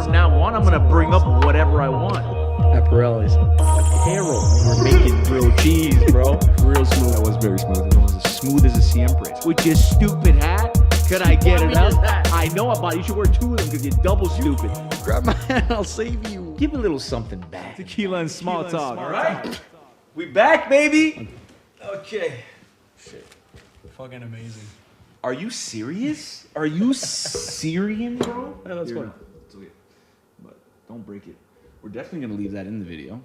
From now on, I'm gonna bring up whatever I want. Apparelli's. Apparel. We're making grilled cheese, bro. Real smooth. That was very smooth. It was as smooth as a siempre. With your stupid hat, could I get it out? I know about it. You should wear two of them because you're double stupid. Grab my hand, I'll save you. Give a little something back. Tequila and small talk, all right? We back, baby. Okay. Shit. Fucking amazing. Are you serious? Are you Syrian, bro? Yeah, that's fine. It's okay. But don't break it. We're definitely gonna leave that in the video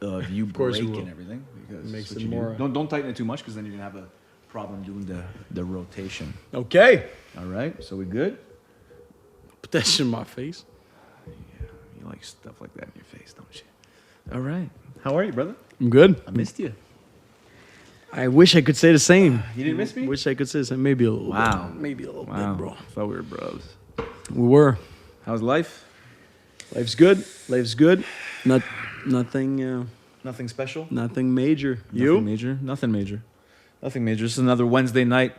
of you breaking everything because it makes what it you more. do. Don't tighten it too much because then you're gonna have a problem doing the rotation. Okay. All right. So we good? Put that shit in my face. Yeah. You like stuff like that in your face, don't you? All right. How are you, brother? I'm good. I missed you. I wish I could say the same. You didn't miss me? Wish I could say the same. Maybe a little Wow. bit. Maybe a little Wow. bit, bro. I thought we were bros. We were. How's life? Life's good. Life's good. Nothing. Nothing special? Nothing major. Nothing You? major? Nothing major. Nothing major. Just another Wednesday night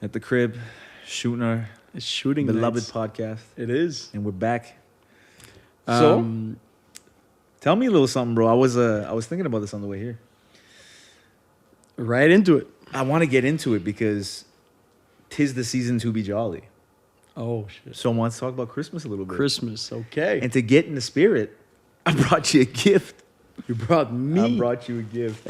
at the crib, shooting our It's shooting. beloved nights. podcast. It is. And we're back. So, tell me a little something, bro. I was thinking about this on the way here. Right into it. I want to get into it because 'tis the season to be jolly. Oh shit. So I want to talk about Christmas a little bit. Christmas. Okay. And to get in the spirit, I brought you a gift. You brought me. I brought you a gift.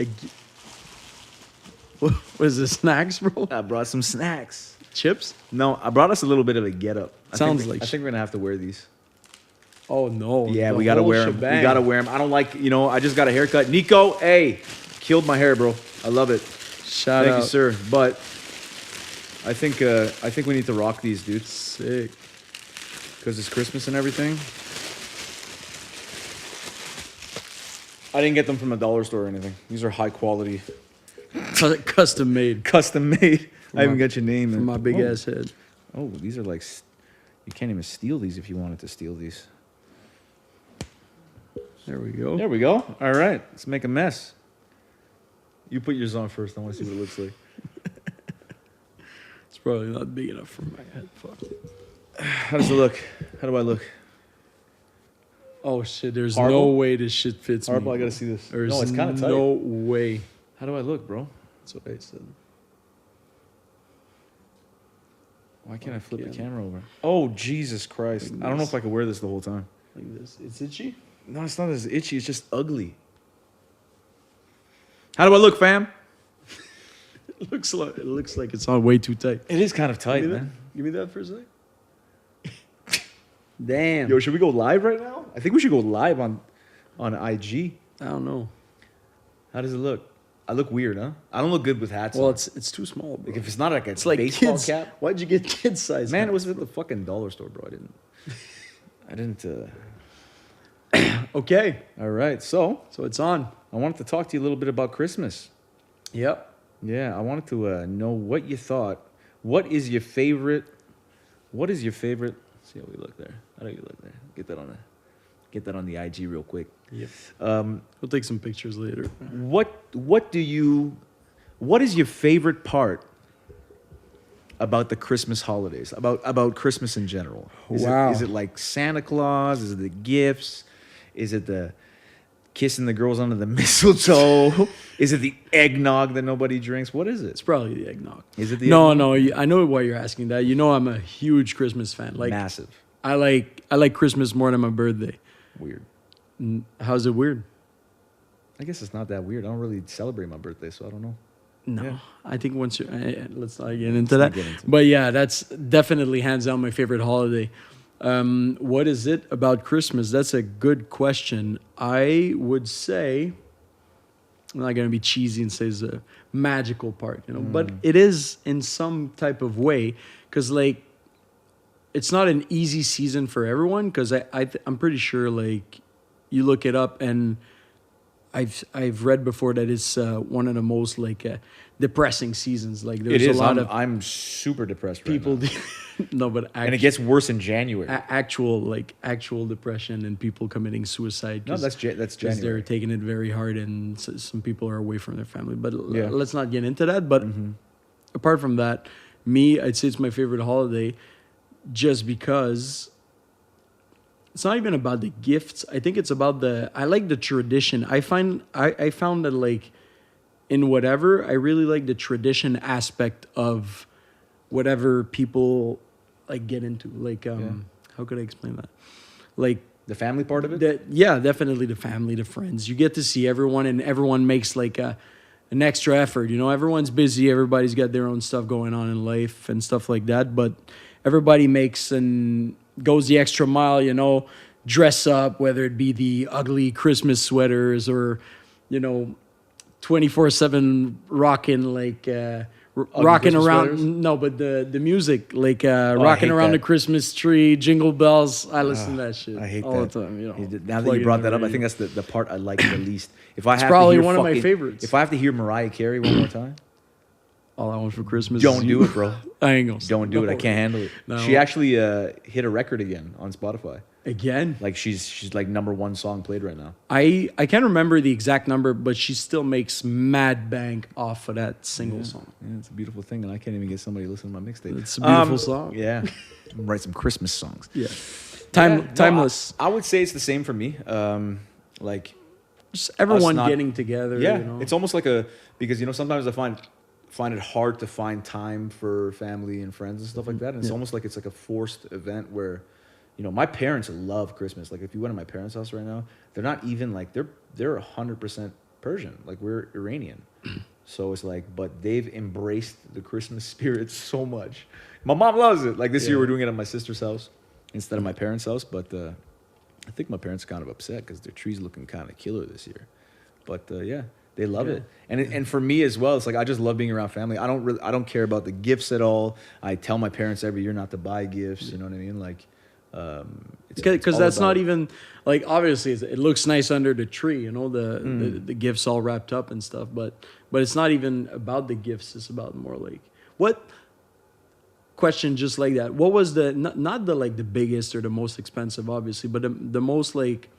What is this? Snacks, bro? I brought some snacks. Chips? No, I brought us a little bit of a get up. I Sounds think like I think we're gonna have to wear these. Oh no. Yeah, the we gotta whole wear them. We shebang. gotta wear them. I don't like, I just got a haircut. Nico, hey, killed my hair, bro. I love it. Shout Thank out. you, sir. But I think we need to rock these, dude, Sick. because it's Christmas and everything. I didn't get them from a dollar store or anything. These are high quality, Custom made custom made. I even my- got your name. for my big ass head. Oh, these are like, you can't even steal these if you wanted to steal these. There we go. There we go. All right, let's make a mess. You put yours on first. I want to see what it looks like. It's probably not big enough for my head. Fuck. How does it look? How do I look? Oh shit! There's Horrible? no way this shit fits Horrible. I me. gotta see this. There's No, it's kind of tight. no way. How do I look, bro? That's what I said. Why can't I flip the Can't. camera over? Oh, Jesus Christ. Like I don't know this. if I could wear this the whole time. Like this. It's itchy. No, it's not as itchy. It's just ugly. How do I look, fam? It looks like it's on way too tight. It is kind of tight, Give me man. that. Give me that for a sec. Damn. Yo, should we go live right now? I think we should go live on IG. I don't know. How does it look? I look weird, huh? I don't look good with hats Well, on. it's too small, bro. Like, if it's not like a It's like baseball kids. cap. Why'd you get kid size? Man, it hats? was at the fucking dollar store, bro. I didn't. Okay. All right, so So it's on. I wanted to talk to you a little bit about Christmas. Yep. Yeah, I wanted to know what you thought. What is your favorite? See how we look there. How do you look there? Get that on the IG real quick. Yep. We'll take some pictures later. What is your favorite part about the Christmas holidays? About Christmas in general? Wow. Is it like Santa Claus? Is it the gifts? Is it the kissing the girls under the mistletoe? Is it the eggnog that nobody drinks? What is It's it? probably the eggnog. Is it the No, eggnog? no. I know why you're asking that. You know I'm a huge Christmas fan. Like Massive. I like Christmas more than my birthday. Weird. How's it weird? I guess it's not that weird. I don't really celebrate my birthday, so I don't know. No, Yeah. I think once you let's not get into not that. get into it. But yeah, that's definitely hands down my favorite holiday. What is it about Christmas? That's a good question. I would say I'm not gonna be cheesy and say it's a magical part, but it is in some type of way because like it's not an easy season for everyone because I'm pretty sure like you look it up and I've read before that it's one of the most like depressing seasons. Like there's It is. a lot of I'm super depressed right people. now. No, but And it gets worse in January. actual depression and people committing suicide. No, 'cause- that's 'cause January. they're taking it very hard and some people are away from their family. But Yeah. let's not get into that. But apart from that, me, I'd say it's my favorite holiday just because it's not even about the gifts. I think it's about I like the tradition. I found that like in whatever, I really like the tradition aspect of whatever people like get into. Like how could I explain that? Like The family part of it? yeah, definitely the family, the friends. You get to see everyone, and everyone makes like an extra effort. You know, everyone's busy. Everybody's got their own stuff going on in life and stuff like that. But everybody makes and goes the extra mile. You know, dress up, whether it be the ugly Christmas sweaters or, you know, 24/7 rocking like. Rocking Christmas around, sweaters? no, but the music, like rocking hate around that. the Christmas tree, jingle bells. I listen to that shit I hate all that. the time. You know, Now that plug it you in brought the that up, I radio. think that's the part I like the least. If I have probably to hear one of my favorites. If I have to hear Mariah Carey one more time, All I Want for Christmas. don't Is do You. it, bro. I ain't gonna. Don't do it. I can't handle it. No. She actually hit a record again on Spotify. Again. Like she's like #1 song played right now. I can't remember the exact number, but she still makes mad bank off of that single song. Yeah, it's a beautiful thing, and I can't even get somebody to listen to my mixtape. It's a beautiful song. Yeah, I'm gonna write some Christmas songs. Yeah. Yeah, no, Timeless. I would say it's the same for me. Like Just everyone not- getting together. yeah, You know? it's almost like because sometimes I find it hard to find time for family and friends and stuff like that. And it's almost like it's like a forced event where, my parents love Christmas. Like if you went to my parents' house right now, they're not even like they're 100% Persian. Like we're Iranian. So it's like, but they've embraced the Christmas spirit so much. My mom loves it. Like this year we're doing it at my sister's house instead of my parents' house. But I think my parents are kind of upset because their tree's looking kind of killer this year. But yeah, they love it. And for me as well, it's like I just love being around family. I don't care about the gifts at all. I tell my parents every year not to buy gifts. You know what I mean? Like Because all that's about- not even like obviously it looks nice under the tree, the gifts all wrapped up and stuff, but it's not even about the gifts. It's about more like what question just like that. What was not the like the biggest or the most expensive, obviously, but the most like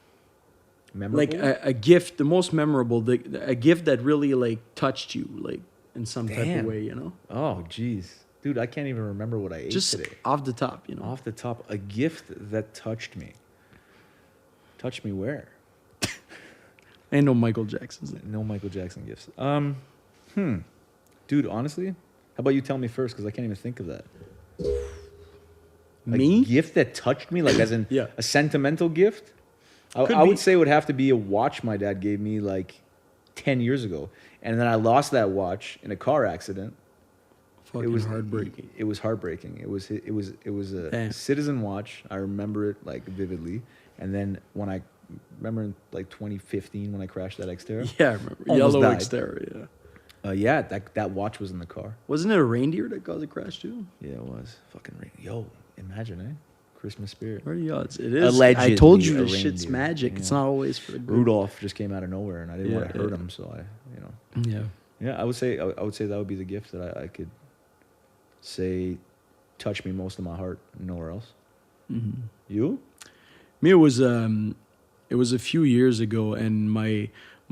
memorable. like a gift, the most memorable, a gift that really like touched you like in some type Damn. of way, you know, Oh, jeez. Dude, I can't even remember what I ate just today. off the top, you know. Off the top, a gift that touched me. Touched me where? Ain't no Michael Jackson's. No Michael Jackson gifts. Dude, honestly, how about you tell me first? Because I can't even think of that. Me? A gift that touched me, like as in Yeah. a sentimental gift? Could I be. would say it would have to be a watch my dad gave me like 10 years ago. And then I lost that watch in a car accident. Fucking heartbreaking. It was heartbreaking. It was a Damn. Citizen watch. I remember it like vividly. And then when I remember in like 2015 when I crashed that Xterra. Yeah, I remember. Almost Yellow died. Xterra, yeah. Yeah, that watch was in the car. Wasn't it a reindeer that caused a crash too? Yeah, it was fucking Yo, imagine, Christmas spirit. What are the odds? It is. Allegedly I told you a this shit's reindeer. magic. It's Yeah. not always for the good. Rudolph just came out of nowhere, and I didn't want Yeah, to hurt yeah. him, so Yeah. yeah, I would say that would be the gift that I could say touched me most in my heart, nowhere else. Mm-hmm. You? Me, it was a few years ago, and my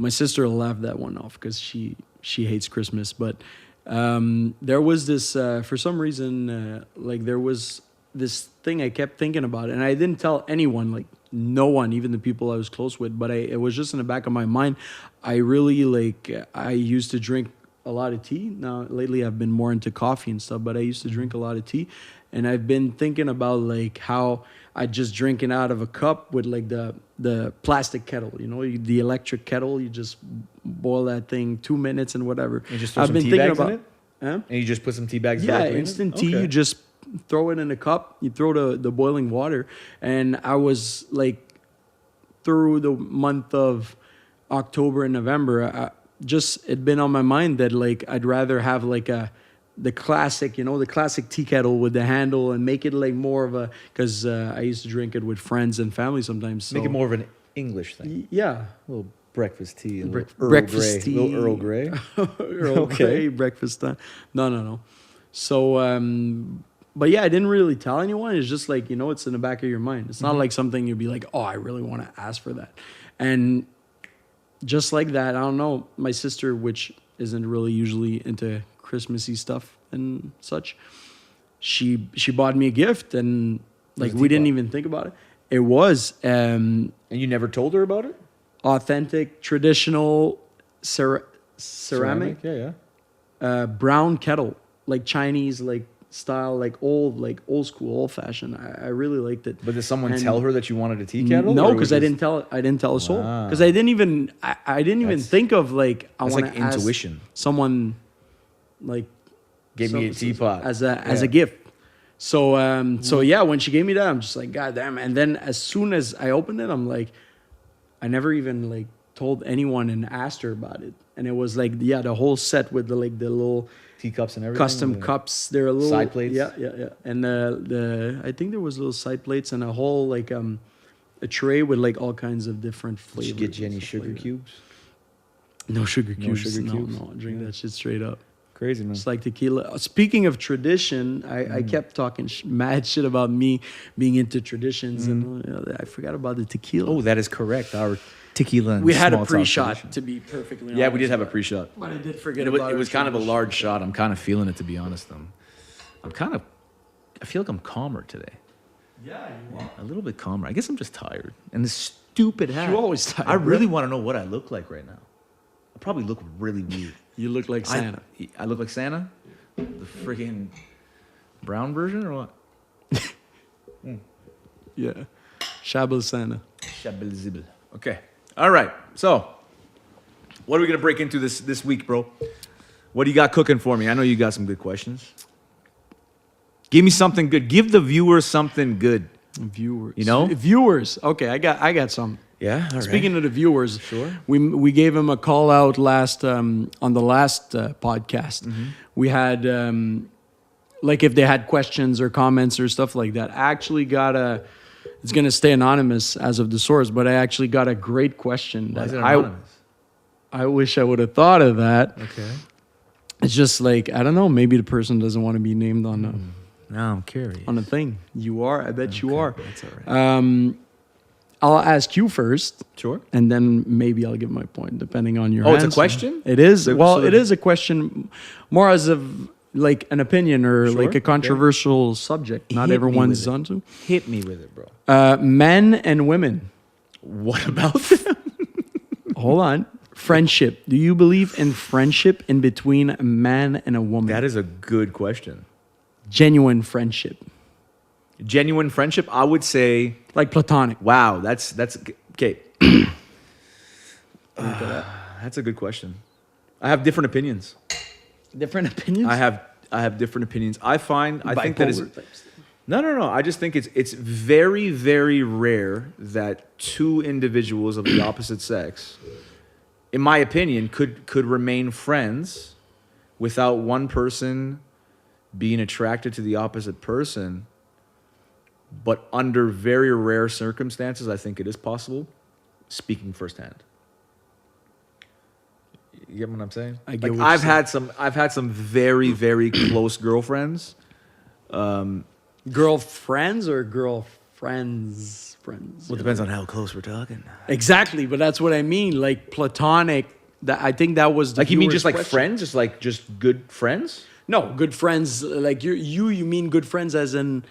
sister laughed that one off because she hates Christmas. But there was this for some reason like there was this thing I kept thinking about, and I didn't tell anyone, like no one, even the people I was close with. But it was just in the back of my mind. I really I used to drink a lot of tea. Now lately I've been more into coffee and stuff, but I used to drink a lot of tea, and I've been thinking about like how I just drink it out of a cup with like the plastic kettle, the electric kettle. You just boil that thing 2 minutes and whatever. You just throw some tea bags in it? Huh? And you just put some tea bags Yeah, directly in it? instant tea. Okay. You just throw it in a cup. You throw the boiling water, and I was like, through the month of October and November, it'd been on my mind that like I'd rather have like the classic, the classic tea kettle with the handle, and make it like more of a, because I used to drink it with friends and family sometimes. So. Make it more of an English thing. Yeah. A little breakfast tea. A little Breakfast Earl Grey. tea. A little Earl Grey. Earl Okay. Grey, breakfast time. No. So, but yeah, I didn't really tell anyone. It's just like, it's in the back of your mind. It's not like something you'd be like, oh, I really want to ask for that. And just like that, I don't know, my sister, which isn't really usually into Christmassy stuff and such, she bought me a gift, and like we didn't even think about it. It was And you never told her about it? authentic, traditional ceramic Yeah, yeah. brown kettle, like Chinese, like style, like old school, old fashioned. I really liked it. But did someone And tell her that you wanted a tea kettle? No, or because was I this- didn't tell. I didn't tell a soul. Wow. Because I didn't even. I didn't even That's- think of like I that's want like to ask intuition. someone like Gave me a teapot. as a Yeah. gift. So yeah, when she gave me that, I'm just like, God damn. And then as soon as I opened it, I'm like, I never even like told anyone and asked her about it. And it was like, yeah, the whole set with the little Teacups and everything. custom Yeah. cups. They're a little Side plates? Yeah. And I think there was little side plates and a whole like a tray with like all kinds of different Did flavors. you get you any and stuff sugar like that. cubes? No sugar No cubes. sugar cubes? No, drink Yeah. that shit straight up. Crazy, man. It's like tequila. Speaking of tradition, I kept talking mad shit about me being into traditions, and I forgot about the tequila. Oh, that is correct. Our tequila and we had a small talk pre-shot, tradition. to be perfectly honest. Yeah, we did have a pre-shot. But I did forget It was, about it our was kind of a tradition. large shot. I'm kind of feeling it, to be honest. I feel like I'm calmer today. Yeah, you are. A little bit calmer. I guess I'm just tired. And this stupid hat. You always tired, I really bro. want to know what I look like right now. I probably look really weird. You look like Santa. I look like Santa? The freaking brown version or what? Yeah. Shabba Santa. Shabbelzibble. Okay. All right. So, what are we going to break into this week, bro? What do you got cooking for me? I know you got some good questions. Give me something good. Give the viewers something good. Viewers. You know? Viewers. Okay, I got some. Yeah. All Speaking of the viewers, Sure. we gave him a call out last on the last podcast. Mm-hmm. We had like if they had questions or comments or stuff like that. I actually got it's gonna stay anonymous as of the source, but I actually got a great question Why is that it anonymous? I wish I would have thought of that. Okay. It's just like I don't know. Maybe the person doesn't want to be named on Now I'm curious. a thing. You are. I bet you are. That's all right. I'll ask you first. Sure. And then maybe I'll give my point, depending on your Oh, it's a answer. question? It is. So- Well, so it the- is a question more as of like an opinion or Sure, like a okay. controversial subject. Not Hit me everyone's with it. onto. Hit me with it, bro. Men and women. What about them? Hold on. Friendship. Do you believe in friendship in between a man and a woman? That is a good question. Genuine friendship. Genuine friendship, I would say, Like platonic. wow, that's okay. That's a good question. I have different opinions. Different opinions? I have different opinions. I think that is Bipolar types. no. I just think it's very, very rare that two individuals of the opposite sex, in my opinion, could remain friends without one person being attracted to the opposite person. But under very rare circumstances, I think it is possible, speaking firsthand. You get what I'm saying? I get Like, what you're I've had some very, very close girlfriends. Girlfriends or girlfriends? Friends. Well, it depends on how close we're talking. Exactly, but that's what I mean. Like platonic. That I think that was the Like, you mean viewer's just like question. friends? Just good friends? No, good friends. Like you mean good friends as in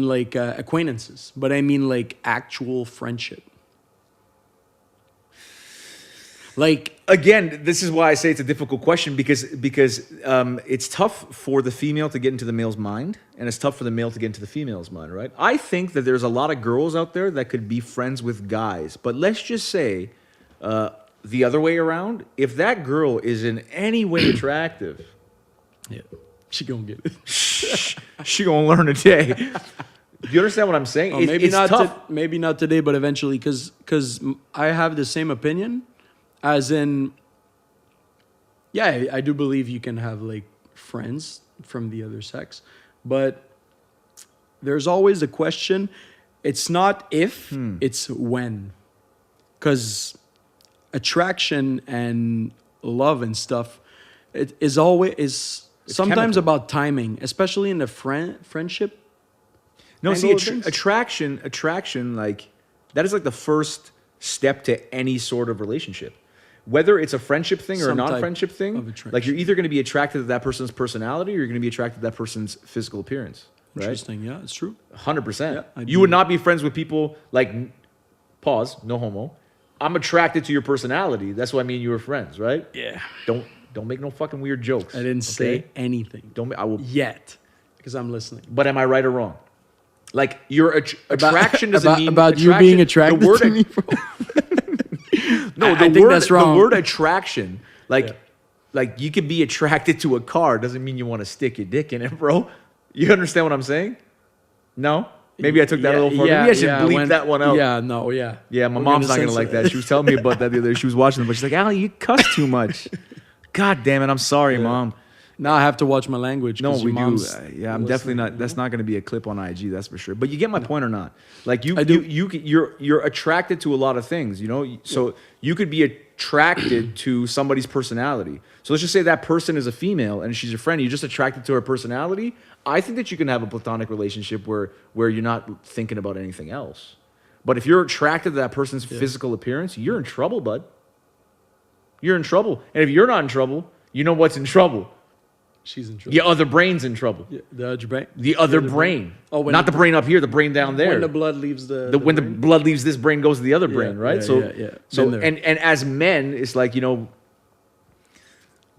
like acquaintances. But I mean like actual friendship. Like Again, this is why I say it's a difficult question because it's tough for the female to get into the male's mind, and it's tough for the male to get into the female's mind, right? I think that there's a lot of girls out there that could be friends with guys, but let's just say the other way around. If that girl is in any way attractive, yeah, she gonna get it. she gonna learn a day. Do you understand what I'm saying? Oh, maybe it's not. tough. Maybe not today, but eventually, because I have the same opinion, as in. Yeah, I do believe you can have like friends from the other sex, but there's always a question. It's not if, it's when, because attraction and love and stuff, it is always sometimes chemical. about timing, especially in the friendship. No, angle see, of things. attraction, like that is like the first step to any sort of relationship. Whether it's a friendship thing or a Some type non-friendship of thing, attraction. like you're either going to be attracted to that person's personality or you're going to be attracted to that person's physical appearance. right? Interesting. Yeah, it's true. 100%. Yeah, I'd You be- would not be friends with people like, pause, no homo. I'm attracted to your personality. That's why me and you are friends, right? Yeah. Don't make no fucking weird jokes. I didn't say okay? anything. I will. Yet, because I'm listening. But am I right or wrong? Like your attraction doesn't mean about you being attracted the word to me, bro. No, I think that's wrong. The word attraction, like you could be attracted to a car, doesn't mean you want to stick your dick in it, bro. You understand what I'm saying? No? Maybe I took that a little further. Maybe I should bleep that one out. Yeah, no, yeah. Yeah, my We're mom's not gonna gonna like censor that. She was telling me about that the other day. She was watching it, but she's like, "Ali, you cuss too much." God damn it! I'm sorry, Mom. Now I have to watch my language. No, 'cause we your do. mom's Yeah, I'm definitely listening, not. you That's know? not going to be a clip on IG. That's for sure. But you get my point or not? Like I do. you're attracted to a lot of things. You know, so you could be attracted to somebody's personality. So let's just say that person is a female and she's your friend. You're just attracted to her personality. I think that you can have a platonic relationship where you're not thinking about anything else. But if you're attracted to that person's physical appearance, you're in trouble, bud. You're in trouble. And if you're not in trouble, you know what's in trouble. She's in trouble. Your other brain's in trouble. Yeah, the other brain. The other brain. Oh, when not the- the brain up here, the brain down there. When the blood leaves when the brain. blood leaves this brain goes to the other brain, right? yeah, so yeah. so Been there. and as men, it's like, you know,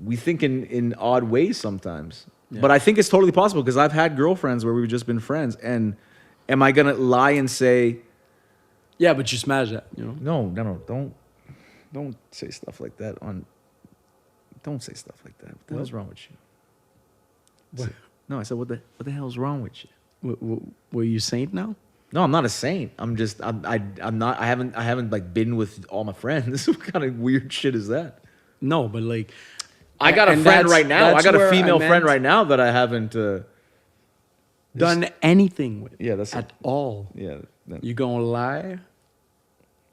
we think in odd ways sometimes. Yeah. But I think it's totally possible because I've had girlfriends where we've just been friends. And am I gonna lie and say Yeah, but you smash that, you know. no, don't say stuff like that don't say stuff like that. What the hell's wrong with you? What? No, I said what the hell's wrong with you? Were you saint now? No, I'm not a saint. I'm just I'm not I haven't like been with all my friends. What kind of weird shit is that? No, but like I got a and friend that's- right now. I that's got a where I female meant- friend right now that I haven't done anything with. Yeah, that's at all. yeah. You gonna lie?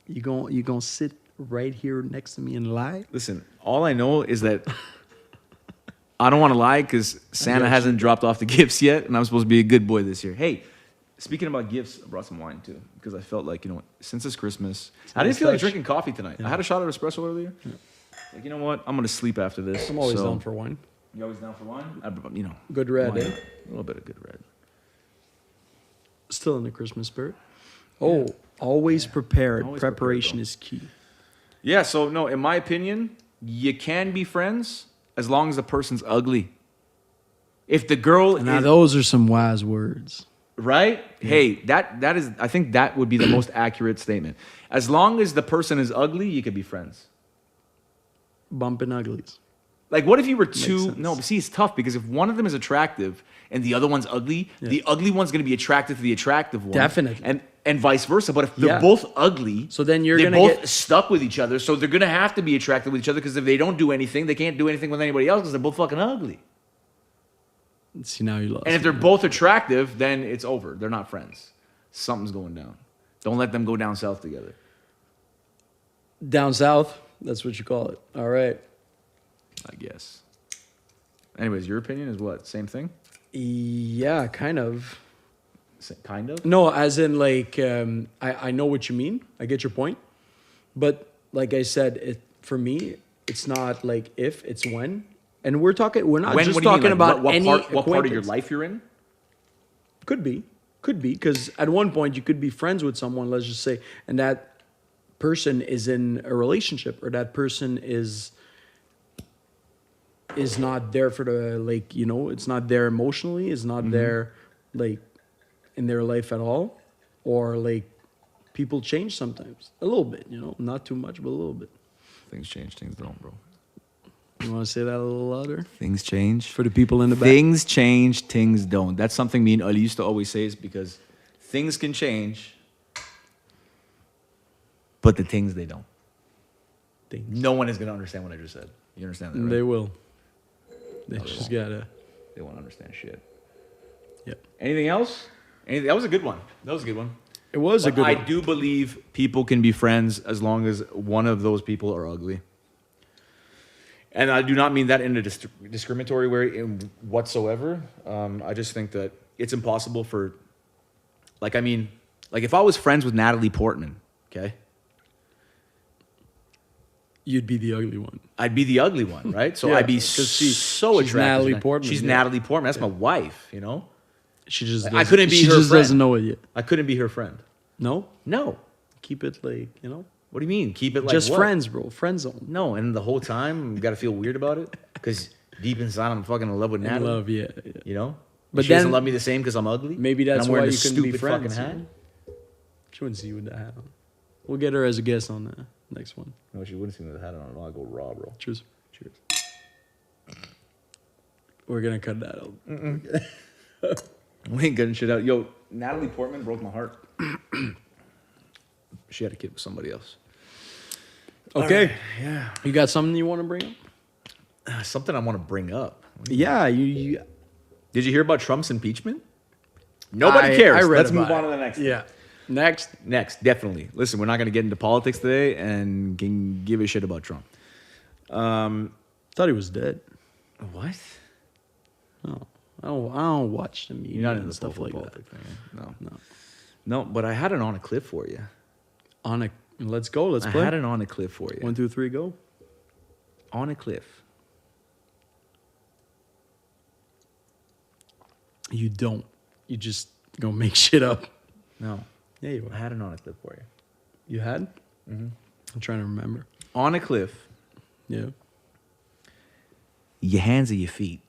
You gonna sit right here next to me and lie? Listen, all I know is that I don't want to lie because Santa got hasn't dropped off the gifts yet, and I'm supposed to be a good boy this year. Hey, speaking about gifts, I brought some wine too because I felt like, you know, since it's Christmas, I didn't feel like touch. drinking coffee tonight. I had a shot of espresso earlier. Like, you know what? I'm gonna sleep after this. I'm always so- down for wine. You always down for wine? You know, Good red, wine, eh? a little bit of good red. Still in the Christmas spirit. Oh, always prepared. Always Preparation prepared, is key. Yeah, so no, in my opinion, you can be friends as long as the person's ugly. If the girl Now is those are some wise words. right, hey, that is, I think that would be the most accurate statement. As long as the person is ugly, you could be friends. Bumping uglies. Like, what if you were two? sense. No, but see, it's tough because if one of them is attractive and the other one's ugly, the ugly one's going to be attracted to the attractive one, Definitely. and vice versa. But if they're Yeah. both ugly, So then you're they're gonna both get- stuck with each other. So they're going to have to be attracted with each other because if they don't do anything, they can't do anything with anybody else because they're both fucking ugly. See, now you lost. And if me. they're both attractive, then it's over. They're not friends. Something's going down. Don't let them go down south together. Down south, that's what you call it. All right. I guess. Anyways, your opinion is what? Same thing? Yeah, kind of. Kind of? No, as in like I know what you mean. I get your point. But like I said, for me, it's not like if, it's when. And we're not When, just what do you mean? talking Like, about what any part of your acquaintance. life you're in? Could be, because at one point you could be friends with someone. Let's just say, and that person is in a relationship, or that person is not there for the, like, you know, it's not there emotionally, it's not there like in their life at all, or like people change sometimes a little bit, you know, not too much, but a little bit. Things change, things don't, bro. You want to say that a little louder Things change. for the people in the back? Things change, things don't. That's something me and Ali used to always say, is because things can change, but the things, they don't. Things. No one is going to understand what I just said. You understand that, right? They will. They No, they just won't. gotta. They won't understand shit. Yep. Anything else? That was a good one. That was a good one. It was a But good I one. do believe people can be friends as long as one of those people are ugly. And I do not mean that in a discriminatory way whatsoever. I just think that it's impossible for, like, I mean, like if I was friends with Natalie Portman, okay, You'd be the ugly one. I'd be the ugly one, right? So Yeah, I'd be 'cause so she's attracted. Natalie to Portman, She's yeah. Natalie Portman. That's my wife, you know? She just I couldn't be she her just friend. doesn't know it yet. I couldn't be her friend. No, No. keep it like What do you mean? Keep it like just what? friends, bro. Friend zone. No, and the whole time you gotta feel weird about it because deep inside I'm fucking in love with In Natalie. love, yeah. You know, But she doesn't then- love me the same because I'm ugly. Maybe and that's I'm wearing why this you couldn't be stupid friends. fucking hat. you know? She wouldn't see you with that hat on. We'll get her as a guest on the next one. No, she wouldn't see me with a hat on. I'll go raw, bro. Cheers. Cheers. We're gonna cut that out. We ain't getting shit out. Yo, Natalie Portman broke my heart. She had a kid with somebody else. Okay. Alright, yeah. You got something you want to bring up? Something I want to bring up. Yeah, you Did you hear about Trump's impeachment? Nobody cares. I read Let's about move on it. to the next. Yeah. Next. Next, definitely. Listen, we're not going to get into politics today and can give a shit about Trump. Thought he was dead. What? No. I don't watch the media You're not into and the stuff like that. politics thing. No. No. No, but I had it on a clip for you. Let's go. Let's I play. had it on a clip for you. 1, 2, 3, go. On a cliff. You don't. You just gonna make shit up. No. Yeah, you I are. had it on a clip for you. You had? Mm-hmm. I'm trying to remember. On a cliff. Yeah. Your hands or your feet?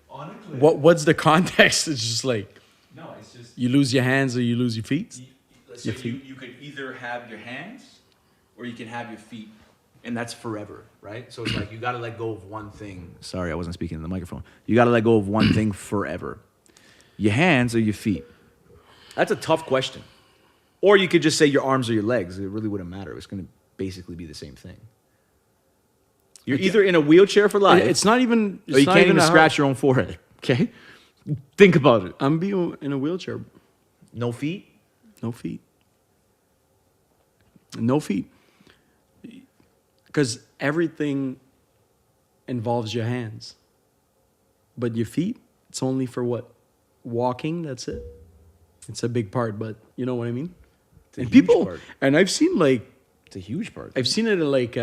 On a cliff. What's the context? It's just like No, it's just... you lose your hands or you lose your feet. So you could either have your hands or you can have your feet. And that's forever, right? So it's like you got to let go of one thing. Sorry, I wasn't speaking in the microphone. You got to let go of one thing forever. Your hands or your feet? That's a tough question. Or you could just say your arms or your legs. It really wouldn't matter. It's going to basically be the same thing. You're either in a wheelchair for life, It's not even. or you not can't even a scratch your own forehead. Okay? Think about it. I'm being in a wheelchair. No feet? No feet. No feet. Because everything involves your hands. But your feet, it's only for what? Walking, that's it. It's a big part, but you know what I mean? It's a And huge people, part. and I've seen like, It's a huge part. I've seen it in like,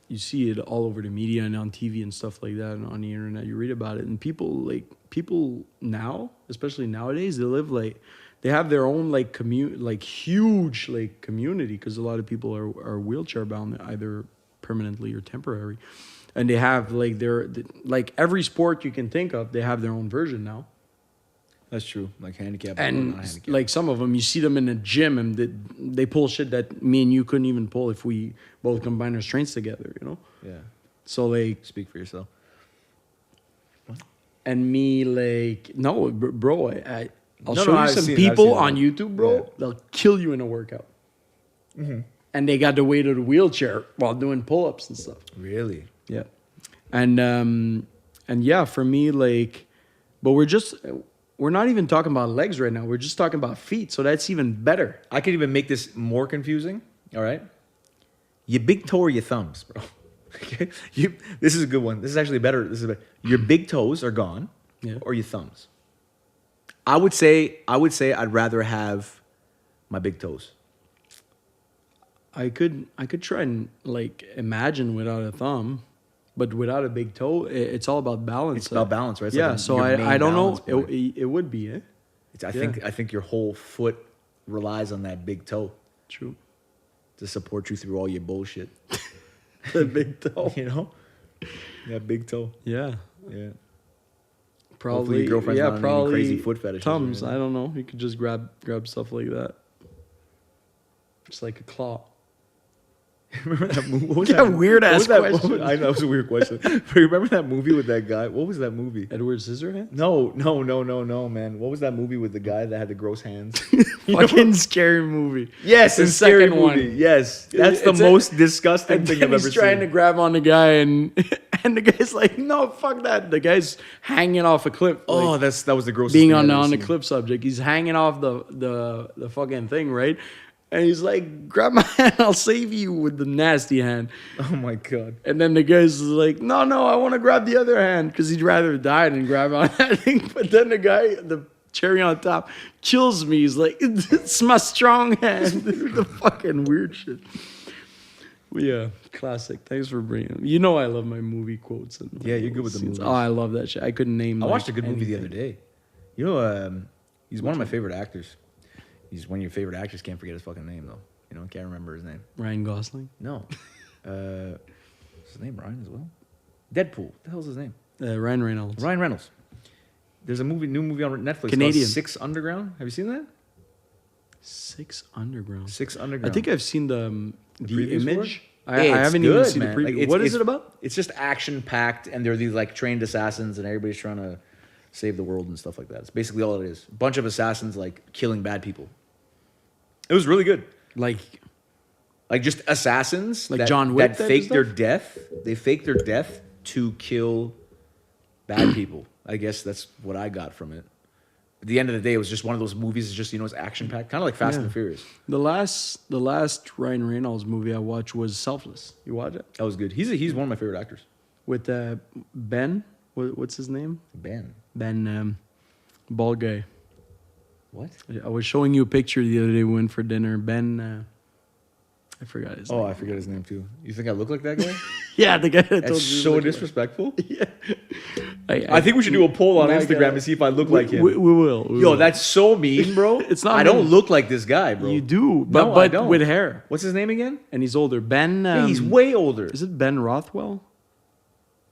you see it all over the media and on TV and stuff like that, and on the internet. You read about it, and people now, especially nowadays, they live like they have their own like huge like community because a lot of people are wheelchair bound, either permanently or temporary, and they have like like every sport you can think of, they have their own version now. That's true. Like handicap. And like some of them, you see them in the gym and they pull shit that me and you couldn't even pull if we both combined our strengths together, you know? Yeah. So like, Speak for yourself. and me like, no, bro, I'll No, show no, you I've some seen it, people I've on seen it. YouTube, bro. Yeah. They'll kill you in a workout. Mm-hmm. And they got the weight of the wheelchair while doing pull-ups and stuff. Really? Yeah. And yeah, for me, like, but we're not even talking about legs right now. We're just talking about feet. So that's even better. I could even make this more confusing. All right. Your big toe or your thumbs, bro. Okay. This is a good one. This is actually better. Your big toes are gone, Yeah. or your thumbs. I would say I'd rather have my big toes. I could try and like imagine without a thumb, but without a big toe, it's all about balance. It's about balance, right? It's yeah. like So your main I don't know. balance point. It would be, eh? I think your whole foot relies on that big toe True. to support you through all your bullshit. The big toe. You know, that big toe. Yeah. Yeah. Probably. Hopefully your girlfriend's yeah. not on any Probably crazy foot fetishes or thumbs. anything. I don't know. You could just grab stuff like that. Just like a claw. Remember that movie? What was Yeah, weird ass question. I know it was a weird question. But remember that movie with that guy? What was that movie? Edward Scissorhands. No, man. What was that movie with the guy that had the gross hands? Fucking scary movie. Yes, The the scary second one. movie. Yes, that's the It's a- most disgusting And thing then I've ever he's trying to seen. grab on the guy, and the guy's like, "No, fuck that." The guy's hanging off a cliff. Oh, like, that was the grossest. being thing on I've ever the seen. cliff subject. He's hanging off the fucking thing, right? And he's like, "Grab my hand, I'll save you," with the nasty hand. Oh my god. And then the guy's like, "No, I want to grab the other hand," because he'd rather die than grab on that thing. But then the guy, the cherry on top, kills me. He's like, "It's my strong hand." The fucking weird shit. Yeah, classic. Thanks for bringing them. You know I love my movie quotes. And Yeah, you're good with the scenes. movies. Oh, I love that shit. I couldn't name. I watched a like, good movie the anything. other day. You know, he's one of my favorite actors. He's one of your favorite actors. Can't forget his fucking name though. You know, can't remember his name. Ryan Gosling. No, what's his name? Ryan as well. Deadpool. What the hell's his name? Ryan Reynolds. Ryan Reynolds. There's a new movie on Netflix Canadian. called Six Underground. Have you seen that? Six Underground. Six Underground. I think I've seen the previews for image. it? I It's haven't even good, seen man. the preview. Like, What is it about? It's just action packed, and they're these like trained assassins, and everybody's trying to save the world and stuff like that. It's basically all it is. A bunch of assassins like killing bad people. It was really good. Like Like just assassins, Like John Wick that type fake their stuff? death. They fake their death to kill bad people. I guess that's what I got from it. At the end of the day, it was just one of those movies. It's just it's action packed, kind of like Fast Yeah. and Furious. the last Ryan Reynolds movie I watched was Selfless. You watch it That was good. He's one of my favorite actors. with Ben? What's his name? Ben. Ben, bald guy. What? I was showing you a picture the other day. We went for dinner. Ben, I forgot his name. Oh, I forget his name too. You think I look like that guy? Yeah, the guy that told That's you. so like, disrespectful. Yeah. I think we should do a poll on Now I Instagram gotta- and see if I look like him. We will. we Yo, will. that's so mean, bro. It's not I don't mean. look like this guy, bro. You do, No, but I don't. with hair, What's his name again? and he's older. Ben. Yeah, he's way older. Is it Ben Rothwell?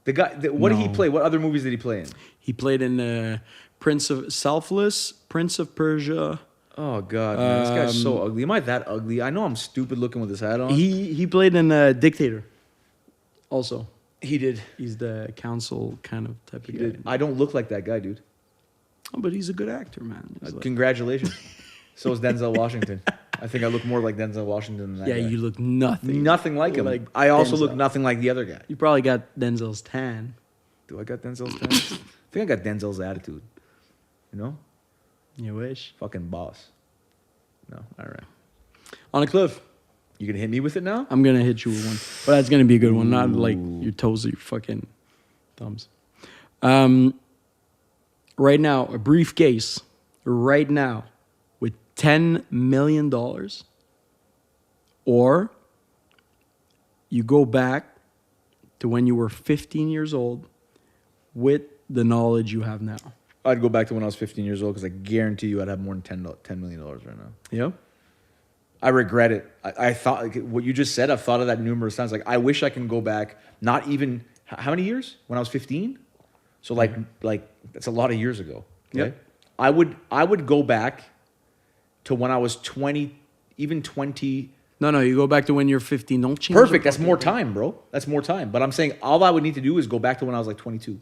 The guy. What did he No. play? What other movies did he play in? He played in Prince of Selfless, Prince of Persia. Oh God, man, this guy's so ugly. Am I that ugly? I know I'm stupid looking with this hat on. He played in Dictator. Also, He did. he's the council kind of type He of guy. did. I don't look like that guy, dude. Oh, but he's a good actor, man. He's like- Congratulations. So is Denzel Washington. I think I look more like Denzel Washington than that yeah, guy. you look nothing. Nothing like him. Like I also Denzel. look nothing like the other guy. You probably got Denzel's tan. Do I got Denzel's tan? I think I got Denzel's attitude. You know? You wish. Fucking boss. No, all right. On a cliff. You gonna hit me with it now? I'm gonna hit you with one, but that's gonna be a good one, not like your toes or your fucking thumbs. Right now, a briefcase, right now, with $10 million, or you go back to when you were 15 years old with the knowledge you have now. I'd go back to when I was 15 years old because I guarantee you I'd have more than $10 million right now. Yeah. I regret it. I thought like, what you just said. I've thought of that numerous times. Like I wish I can go back. Not even how many years? When I was 15. So like that's a lot of years ago. Okay? Yep. I would go back to when I was 20, even 20. No, you go back to when you're 15. Don't change. Perfect. the That's more fucking thing. time, bro. That's more time. But I'm saying all I would need to do is go back to when I was like 22.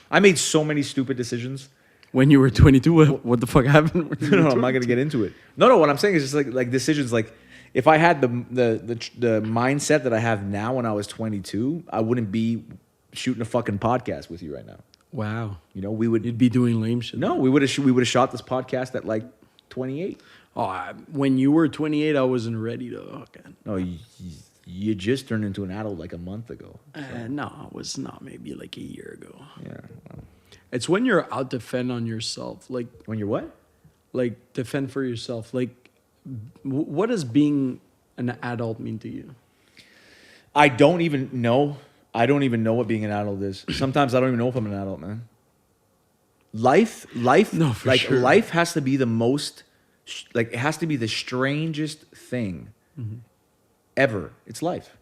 I made so many stupid decisions. When you were 22, what the fuck happened? when you No, were I'm not gonna get into it. No. What I'm saying is just like decisions. Like if I had the mindset that I have now when I was 22, I wouldn't be shooting a fucking podcast with you right now. Wow. You know, we would. You'd be doing lame shit. No, we would have shot this podcast at like 28. When you were 28, I wasn't ready to. Okay. No, you just turned into an adult like a month ago. No, it was not. Maybe like a year ago. Yeah. Well, It's when you're out to fend on yourself, when you're what? like to fend for yourself. Like, what does being an adult mean to you? I don't even know. I don't even know what being an adult is. Sometimes I don't even know if I'm an adult, man. Life, No, for like sure. life has to be the most, like it has to be the strangest thing ever. It's life.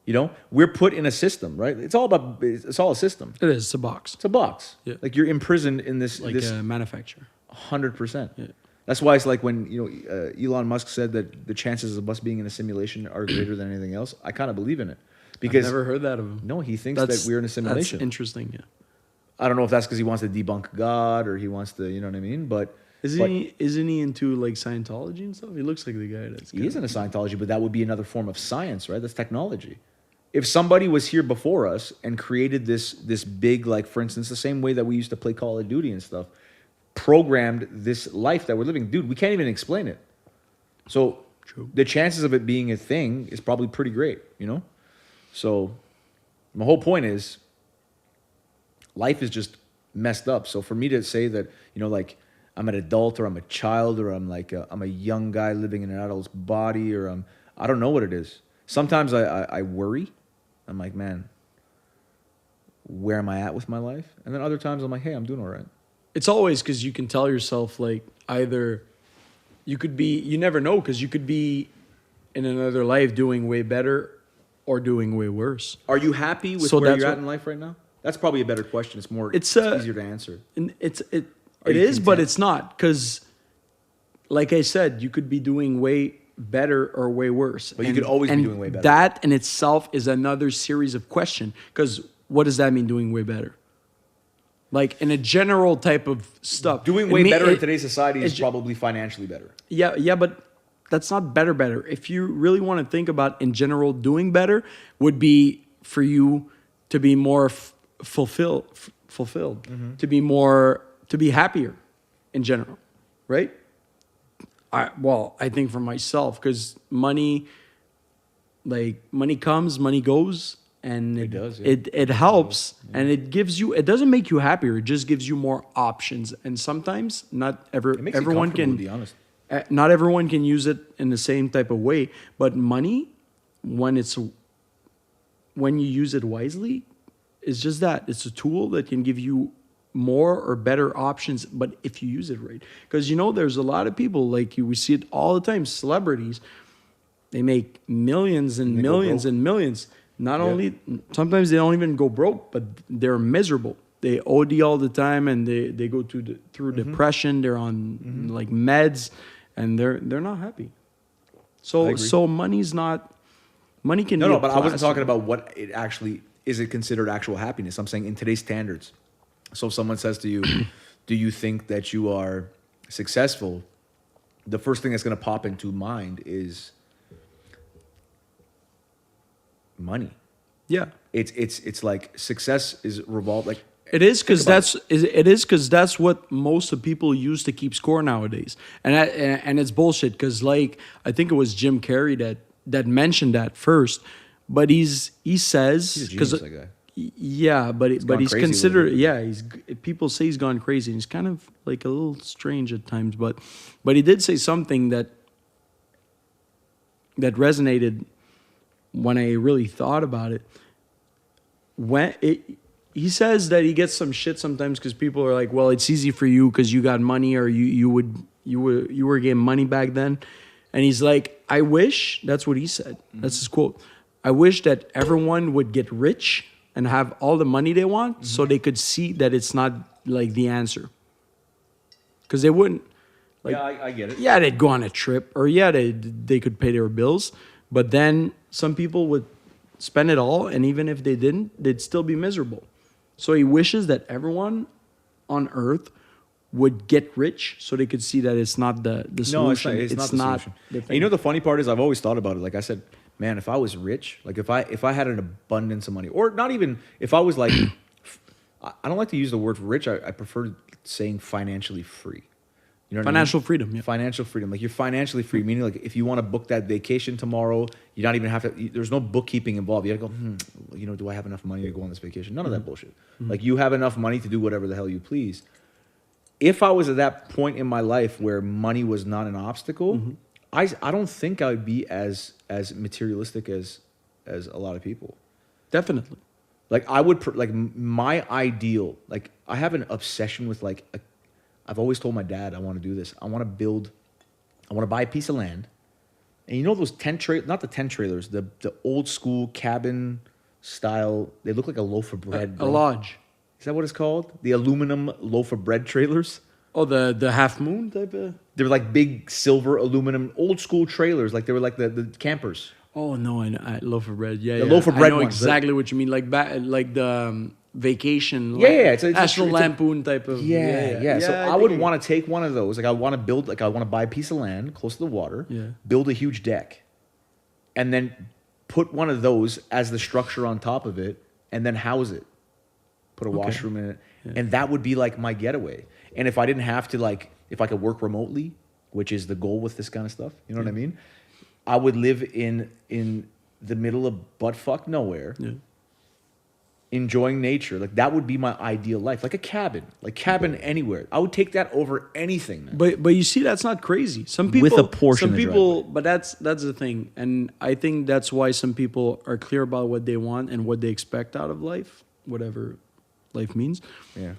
You know, we're put in a system, right? It's all a system. It is. It's a box, It's a box. Yeah. Like you're imprisoned in this, like this a manufacturer. 100%. Yeah. That's why it's like when Elon Musk said that the chances of us being in a simulation are greater than anything else. I kind of believe in it because I've never heard that of him. no, he thinks that we're in a simulation. That's interesting. Yeah. I don't know if that's because he wants to debunk God or he wants to, you know what I mean? But Isn't he into like Scientology and stuff? He looks like the guy that's. he is into Scientology, but that would be another form of science, right? That's technology. If somebody was here before us and created this big, like for instance, the same way that we used to play Call of Duty and stuff, programmed this life that we're living, dude, we can't even explain it. So True. the chances of it being a thing is probably pretty great, you know? So my whole point is life is just messed up. So for me to say that, you know, like I'm an adult or I'm a child or I'm like I'm a young guy living in an adult's body or I don't know what it is. Sometimes I worry. I'm like, man, where am I at with my life? And then other times I'm like, hey, I'm doing all right. It's always because you can tell yourself like either you could be, you never know, because you could be in another life doing way better or doing way worse. Are you happy with So where that's you're what- at in life right now? That's probably a better question. It's, it's easier to answer. And it Are it you is, but content? it's not, because like I said, you could be doing way better or way worse. But you could always be doing way better. That in itself is another series of question, because what does that mean, doing way better? Like in a general type of stuff. Doing way better in today's society is probably financially better. Yeah, but that's not better. If you really want to think about in general, doing better would be for you to be more fulfilled, to be happier in general, right? I think for myself, because money comes, money goes, and It does, yeah. it helps, and it gives you. It doesn't make you happier. It just gives you more options, and sometimes not It makes everyone you comfortable, can. to be honest. Not everyone can use it in the same type of way, but money, when you use it wisely, is just that. It's a tool that can give you more or better options, but if you use it right. Because there's a lot of people, like we see it all the time, celebrities, they make millions and they go millions broke. and millions. Not Yeah. only, sometimes they don't even go broke, but they're miserable. They OD all the time, and they go through Mm-hmm. depression. They're on like meds, and they're not happy. I So agree. money can be No, a but I wasn't plaster. talking about what it actually is. It considered actual happiness? I'm saying in today's standards. So if someone says to you, "Do you think that you are successful?" The first thing that's going to pop into mind is money. Yeah. It's like success is revolved like It is because about that's what most of people use to keep score nowadays, and it's bullshit. Because like I think it was Jim Carrey that mentioned that first, but he says he's a genius, that guy. yeah, but gone he's crazy a little considered bit. people say he's gone crazy, and he's kind of like a little strange at times, but he did say something that resonated when I really thought about it. He says that he gets some shit sometimes because people are like, well, it's easy for you because you got money, or you were getting money back then. And he's like, I wish, that's what he said. That's his quote. I wish that everyone would get rich and have all the money they want so they could see that it's not like the answer. Because they wouldn't, like, yeah, I get it. yeah, they'd go on a trip, or yeah, they could pay their bills. But then some people would spend it all, and even if they didn't, they'd still be miserable. So he wishes that everyone on earth would get rich so they could see that it's not the solution. No, it's not the solution. the And thing. you know the funny part is I've always thought about it. Like I said, man, if I was rich, like if I had an abundance of money, or not even if I was like, I don't like to use the word rich. I prefer saying financially free. You know what Financial I mean? freedom, yeah. Financial freedom. Like you're financially free, meaning like if you want to book that vacation tomorrow, you don't even have to. There's no bookkeeping involved. You got to go. Do I have enough money to go on this vacation? None of that bullshit. Like you have enough money to do whatever the hell you please. If I was at that point in my life where money was not an obstacle, I don't think I would be as materialistic as a lot of people. Definitely. Like I would like my ideal. Like I have an obsession with like I've always told my dad I want to do this. I want to buy a piece of land. And you know those not the tent trailers, the old school cabin style, they look like a loaf of bread. A bro. lodge. Is that what it's called? The aluminum loaf of bread trailers? Oh, the half moon type of. They were like big silver aluminum old school trailers, like they were like the campers. Oh no, I loaf of bread. Yeah, The yeah. loaf of bread I know ones, exactly what you mean. Like the vacation. Yeah, yeah, it's a National it's a- Lampoon type of. Yeah. So I think would want to take one of those. Like I want to buy a piece of land close to the water, Yeah. build a huge deck, and then put one of those as the structure on top of it, and then house it. Put a washroom in it. Yeah. And that would be like my getaway. And if I didn't have to if I could work remotely, which is the goal with this kind of stuff, you know what I mean? I would live in the middle of buttfuck nowhere. Yeah. enjoying nature. Like that would be my ideal life, like a cabin, anywhere. I would take that over anything, man. But you see, that's not crazy. Some people With a Porsche in Some the people, but that's the thing, and I think that's why some people are clear about what they want and what they expect out of life, whatever life means. Yeah.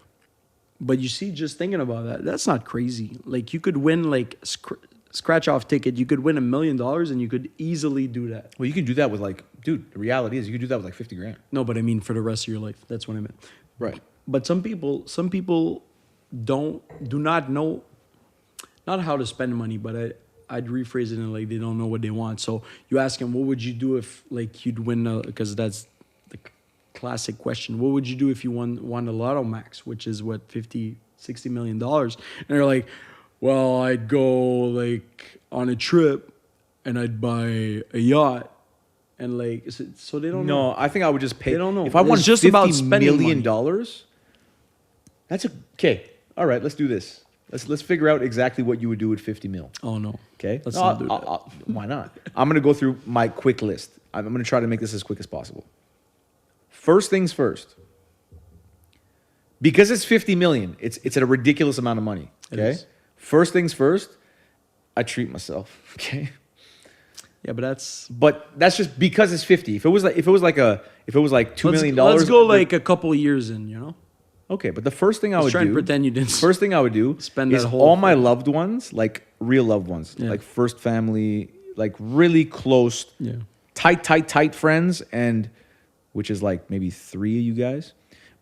But you see, just thinking about that, that's not crazy. Like you could win like scratch off ticket. You could win $1 million, and you could easily do that. Well, you can do that with like, dude. The reality is, you can do that with like 50 grand. No, but I mean for the rest of your life. That's what I meant. Right. But some people do not know, not how to spend money, but I'd rephrase it in like they don't know what they want. So you ask them, what would you do if like you'd win? Because that's the classic question. What would you do if you won the Lotto Max, which is what, $50, $60 million? And they're like, well, I'd go like on a trip and I'd buy a yacht. And like, so they don't know. No, I think I would just pay. They don't know. If I won It's just $50 about spending million, money. that's okay. All right, let's do this. Let's figure out exactly what you would do with 50 mil. Oh no. Okay. Let's not do that. Why not? I'm gonna go through my quick list. I'm gonna try to make this as quick as possible. First things first. Because it's 50 million, it's at a ridiculous amount of money. Okay. First things first, I treat myself. Okay. Yeah, but that's just because it's 50. If it was like $2 million, let's go like a couple years in, you know. Okay, but the first thing I would Try and do, pretend you didn't. First thing I would do spend is that whole all my thing. loved ones, like real loved ones, Yeah. like first family, like really close, Yeah. tight friends, and which is like maybe 3 of you guys,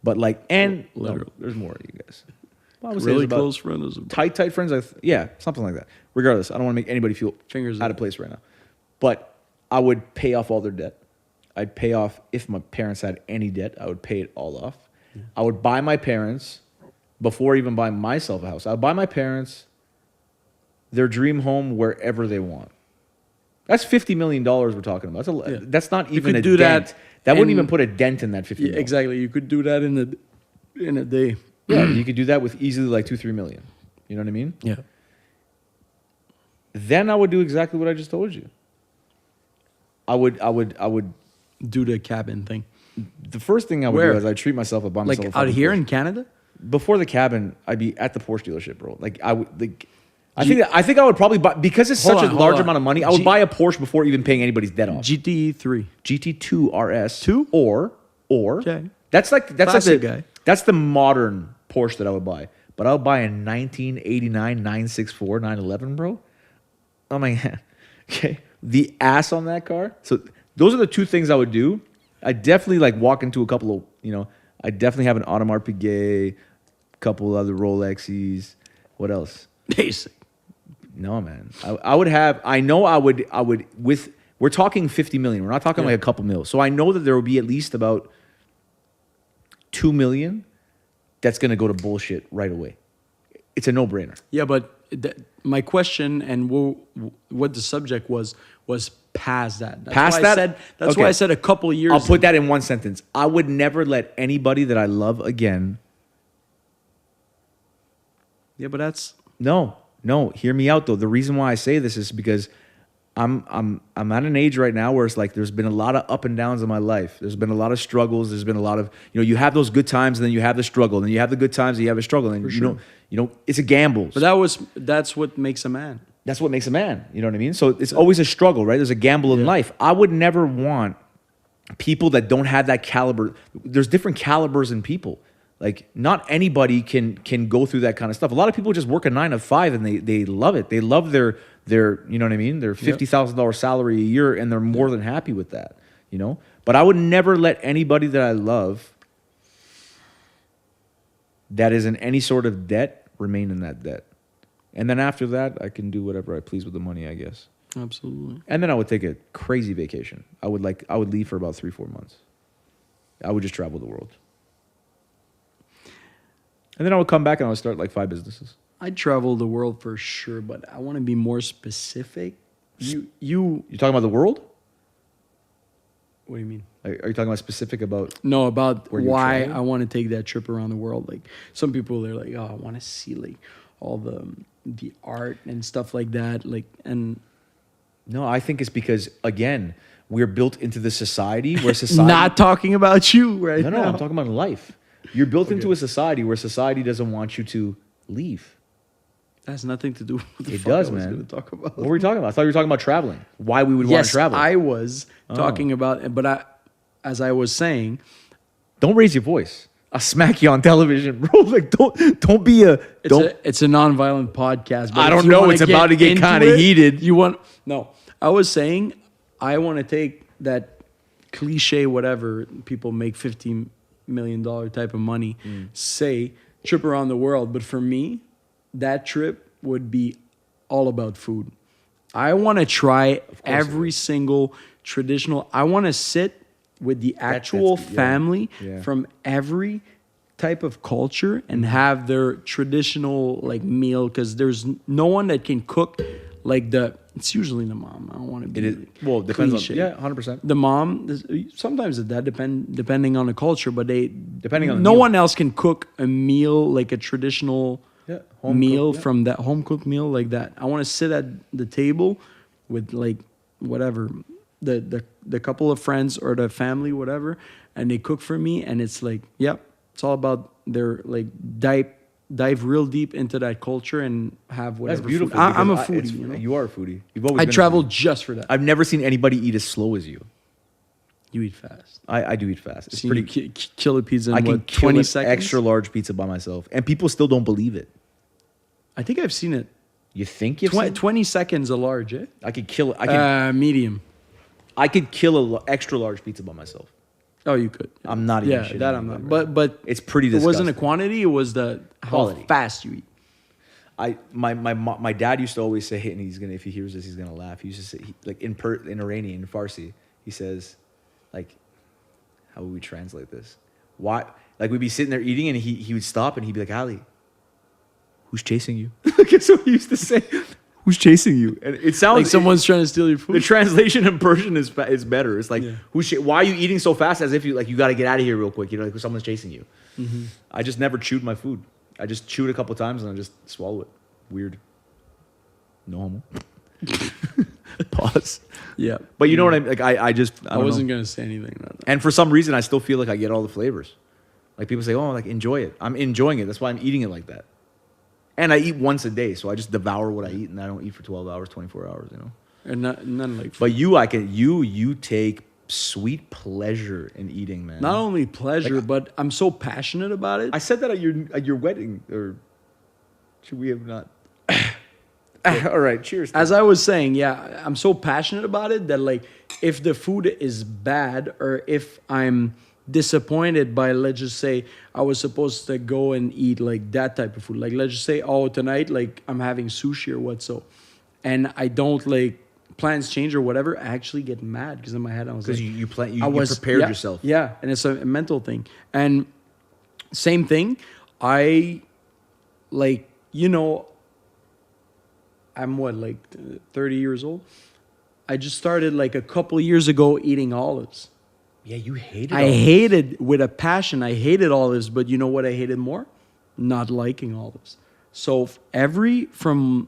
but like no, Literally. there's more of you guys. Well, I would say Really it's about close friends. tight friends. Yeah, something like that. Regardless, I don't want to make anybody feel Fingers out of place right now, but I would pay off all their debt. I'd pay off, if my parents had any debt, I would pay it all off. Yeah. I would buy my parents, before even buying myself a house, I would buy my parents their dream home wherever they want. That's $50 million we're talking about. That's not even a do dent. That wouldn't in- even put a dent in that 50 Yeah, million. exactly. You could do that in a day. Yeah, you could do that with easily like 2-3 million. You know what I mean? Yeah. Then I would do exactly what I just told you. I would Do the cabin thing. The first thing I would Where? do is I'd treat myself. I'd buy myself Like a out fucking here Porsche. in Canada? Before the cabin, I'd be at the Porsche dealership, bro. Like I would like. I think I would probably buy, because it's Hold such on, a hold large on. amount of money. I would buy a Porsche before even paying anybody's debt off. GTE 3. GT2 RS 2? or Okay. that's like Classic the guy. that's the modern Porsche that I would buy. But I would buy a 1989 964 911, bro. Oh my god. Okay. The ass on that car. So those are the two things I would do. I definitely like walk into a couple of, I definitely have an Audemars Piguet, couple other Rolexes. What else? Basic. No, man. I would have, I know I would, we're talking 50 million. We're not talking like a couple mil. So I know that there will be at least about 2 million that's going to go to bullshit right away. It's a no-brainer. Yeah, but my question and what the subject was past that. That's why I said a couple of years. I'll put that in one sentence. I would never let anybody that I love again. Yeah, but that's No. Hear me out though. The reason why I say this is because I'm at an age right now where it's like there's been a lot of up and downs in my life. There's been a lot of struggles. There's been a lot of, you have those good times and then you have the struggle. And then you have the good times and you have a struggle. And it's a gamble. But that's what makes a man. That's what makes a man. You know what I mean? So it's always a struggle, right? There's a gamble in life. I would never want people that don't have that caliber. There's different calibers in people. Like not anybody can go through that kind of stuff. A lot of people just work a 9 to 5 and they love it. They love their you know what I mean? Their $50,000 salary a year and they're more than happy with that, But I would never let anybody that I love that is in any sort of debt remain in that debt. And then after that, I can do whatever I please with the money, I guess. Absolutely. And then I would take a crazy vacation. I would leave for about 3-4 months. I would just travel the world. And then I would come back and I would start like 5 businesses. I'd travel the world for sure, but I want to be more specific. You talking about the world? What do you mean? Are you talking about specific about? No, about where you're why traveling? I want to take that trip around the world. Like some people, they're like, oh, I want to see like all the art and stuff like that. Like, and No, I think it's because, again, we're built into the society where society. Not talking about you right No, now. I'm talking about life. You're built into a society where society doesn't want you to leave. That has nothing to do with what the It fuck does, I was man. going to talk about. What were we talking about? I thought we were talking about traveling. Why we would want to Yes, travel. I was talking about, but as I was saying, Don't raise your voice. I'll smack you on television, bro. Like, don't be a. it's a non-violent podcast. But I if don't you know, wanna it's about to get into kinda it, heated. No, I was saying I want to take that cliche, whatever people make $15 million type of money, say trip around the world. But for me, that trip would be all about food. I want to try every single traditional. I want to sit with the actual family from every type of culture and have their traditional like meal, because there's no one that can cook like it's usually the mom. I don't want to be It depends cliche. on 100%. The mom, sometimes the dad, depending on the culture, but Depending on the no meal. one else can cook a meal like a traditional home meal cooked, yeah. from that home cooked meal like that. I want to sit at the table with like whatever the couple of friends or the family, whatever, and they cook for me, and it's like, it's all about their like dive real deep into that culture and have whatever. That's beautiful. Food. I'm a because foodie. You know? You are a foodie. You've always I been a traveled foodie. just for that. I've never seen anybody eat as slow as you. You eat fast. I do eat fast. It's So pretty. you kill a pizza in I can what, kill 20 an seconds? extra large pizza by myself, and people still don't believe it. I think I've seen it. You think you've 20 seconds a large, eh? I could kill. Medium. I could kill an extra large pizza by myself. Oh, you could. I'm not even Yeah, shitting that you, I'm not. bro. But It's pretty It wasn't a disgusting. quantity. It was the how Quality. fast you eat. My dad used to always say, and if he hears this, he's gonna laugh. He used to say, like in Iranian, in Farsi, he says, like, how would we translate this? Why? Like we'd be sitting there eating, and he would stop, and he'd be like, Ali, who's chasing you? That's what he used to say. Who's chasing you? And it sounds Like someone's trying to steal your The food. translation in Persian is better. It's like, Yeah. why are you eating so fast? As if you got to get out of here real quick. You know, like someone's chasing you. Mm-hmm. I just never chewed my food. I just chewed a couple times and I just swallow it. Weird. No homo. Pause. Yeah. But you know what I mean? Like I I wasn't know. gonna say anything about that. And for some reason, I still feel like I get all the flavors. Like people say, oh, like enjoy it. I'm enjoying it. That's why I'm eating it like that. And I eat once a day, so I just devour what I eat, and I don't eat for 12 hours, 24 hours, you know. And none like. But you take sweet pleasure in eating, man. Not only pleasure, but I'm so passionate about it. I said that at your wedding, or should we have not? All right, cheers. As I was saying, I'm so passionate about it that like if the food is bad or if I'm disappointed by, let's just say I was supposed to go and eat like that type of food, like let's just say, oh, tonight like I'm having sushi or what, so, and I don't like, plans change or whatever, I actually get mad because in my head I was because like, you prepared yourself. Yeah, and it's a mental thing. And same thing, I like, you know, I'm what, like 30 years old. I just started like a couple years ago eating olives. Yeah, you hated. I hated with a passion. I hated olives, but you know what I hated more? Not liking olives. So from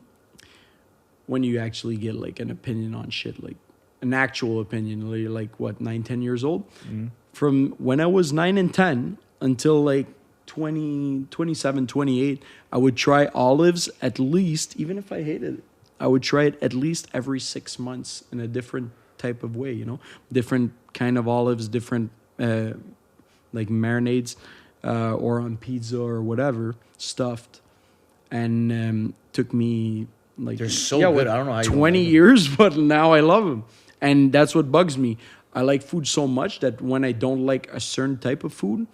when you actually get like an opinion on shit, like an actual opinion, you're like what, 9, 10 years old? Mm-hmm. From when I was 9 and 10 until like 20, 27, 28, I would try olives at least, even if I hated it, I would try it at least every 6 months in a different type of way, you know, different kind of olives, different like marinades or on pizza or whatever, stuffed. And took me like, they're so good. I don't know how you 20 years, but now I love them. And that's what bugs me. I like food so much that when I don't like a certain type of food,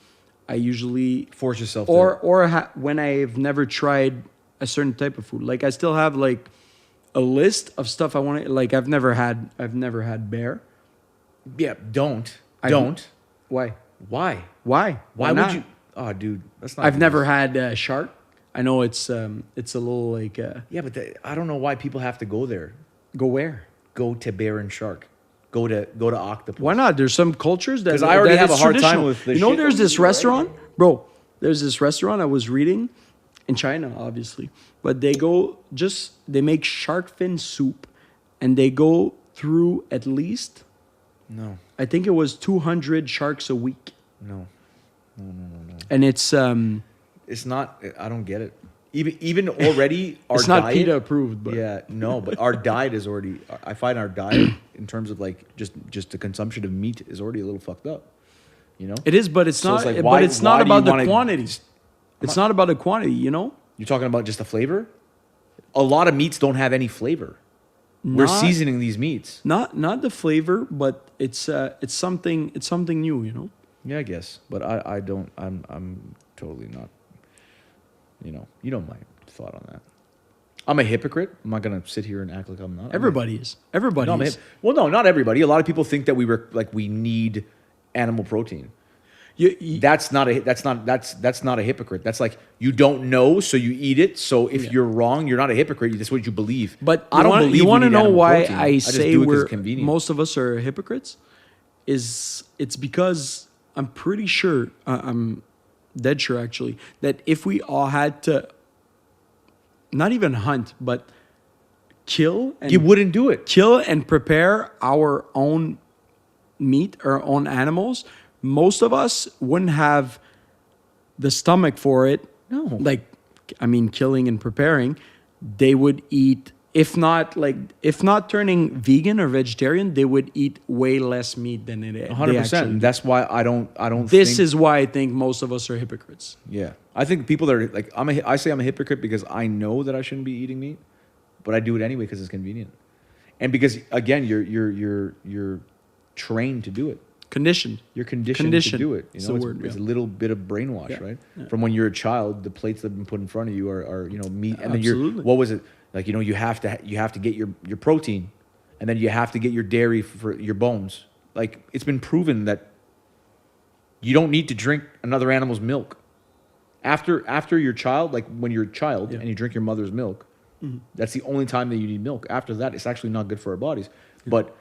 I usually force yourself when I've never tried a certain type of food. Like I still have like a list of stuff I want to, like I've never had bear. Yeah, don't. Why? Why Why would not? you? Oh, dude, that's not. I've never had shark. I know it's a little like. Yeah, but I don't know why people have to go there. Go where? Go to bear and shark. Go to octopus. Why not? There's some cultures that. 'Cause I already that have it's a hard time traditional. with the You know, shit there's that this we do, right? restaurant, bro. There's this restaurant I was reading in China, obviously, but they make shark fin soup, and they go through at least, No, I think it was 200 sharks a week. no. And it's It's not. I don't get it. Even already, our it's not diet, PETA approved, but yeah, no, but our diet is already. I find our diet in terms of like just the consumption of meat is already a little fucked up. You know, it is, but it's So not. like, but why- it's why not do you about the wanna- quantity. It's not about the quantity, you know. you're talking about just the flavor. A lot of meats don't have any flavor. We're Not- seasoning these meats. Not the flavor, but it's something new, you know. Yeah, I guess, but I don't. I'm totally not. You know my thought on that. I'm a hypocrite. I'm not gonna sit here and act like I'm not. Everybody is. Everybody No, I'm a is. well, no, not everybody. A lot of people think that we need animal protein. That's not a hypocrite. That's like you don't know, so you eat it. So if you're wrong, you're not a hypocrite. That's what you believe. But I don't believe you we want to need know animal why protein. I just say do it 'cause we're it's convenient. most of us are hypocrites? It's because I'm pretty sure I'm dead sure actually that if we all had to not even hunt but kill and You wouldn't do it. kill and prepare our own meat, our own animals, most of us wouldn't have the stomach for it. No. Like, I mean, killing and preparing, they would eat, if not turning vegan or vegetarian, they would eat way less meat than it. 100%. That's why I don't. This think, is why I think most of us are hypocrites. Yeah, I think people that are like I say I'm a hypocrite because I know that I shouldn't be eating meat, but I do it anyway because it's convenient, and because again you're trained to do it. Conditioned. You're conditioned to do it. You It's know, the word, it's a yeah. little bit of brainwash, Yeah, right? yeah. From when you're a child, the plates that have been put in front of you are meat, and then Absolutely. what was it like? You have to get your protein, and then you have to get your dairy for your bones. Like it's been proven that you don't need to drink another animal's milk after your child. Like when you're a child Yeah. and you drink your mother's milk, that's the only time that you need milk. After that, it's actually not good for our bodies. But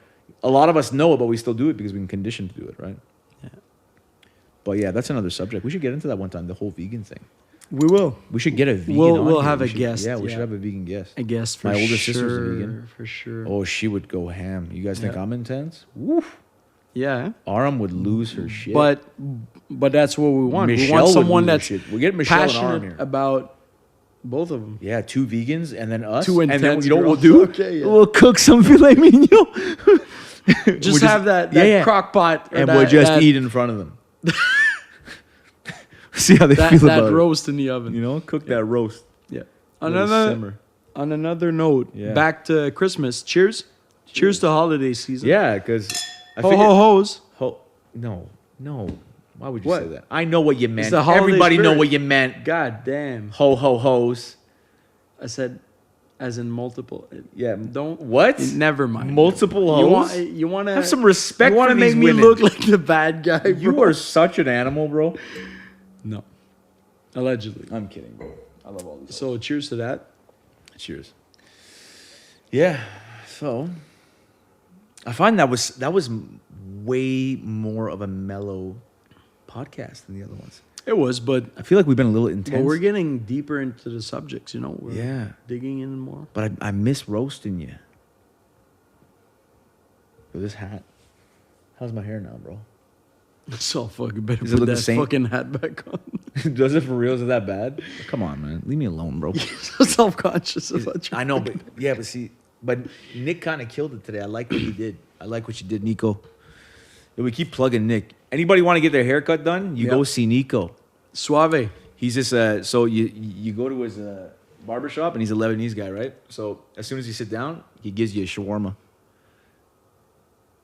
a lot of us know it, but we still do it because we've been conditioned to do it, right? Yeah. But yeah, that's another subject. We should get into that one time, the whole vegan thing. We will. We should get a vegan We'll on have here. a guest, Yeah, we yeah. should have a vegan guest. I guess for My older sure. sister's a vegan. For sure. Oh, she would go ham. You guys think Yeah. I'm intense? Woof. Yeah. Aram would lose her shit. But that's what we want. Michelle we want would someone lose her that's shit. We get Michelle and Aram passionate here. about both of them. Yeah, 2 vegans and then us. Two and then intense you know what we'll girls. do? Okay, yeah. We'll cook some filet mignon. Just have that crock pot. And we'll just eat in front of them. See how they feel about that it. roast in the oven. You know, cook that roast. Yeah. Let it simmer. On another note, Yeah. back to Christmas. Cheers. Cheers to holiday season. Yeah, because I Ho figured... ho ho's. No. Why would you What? say that? I know what you meant. the holiday Everybody know spirit. what you meant. God damn. Ho ho ho's. I said, as in multiple. Yeah. Don't. What? Never mind. Multiple You hoes? want? You want to Have some respect You want for to make these me women. look like the bad guy? You bro. are such an animal, bro. No. Allegedly. I'm kidding, bro. I love all these. So cheers to that. Cheers. Yeah. So I find that was way more of a mellow podcast than the other ones. It was, but I feel like we've been a little intense. we're getting deeper into the subjects. You know. We're Yeah. digging in more. But I miss roasting you. With this hat. How's my hair now, bro? So fucking better Does it put look the that same? fucking hat back on. Does it for real? Is it that bad? Come on, man. Leave me alone, bro. So self-conscious about you. I know, but yeah, but Nick kind of killed it today. I like what he did. I like what you did, Nico. Yeah, we keep plugging Nick. Anybody want to get their haircut done? You Yep. go see Nico. Suave. He's just so you go to his barbershop and he's a Lebanese guy, right? So as soon as you sit down, he gives you a shawarma.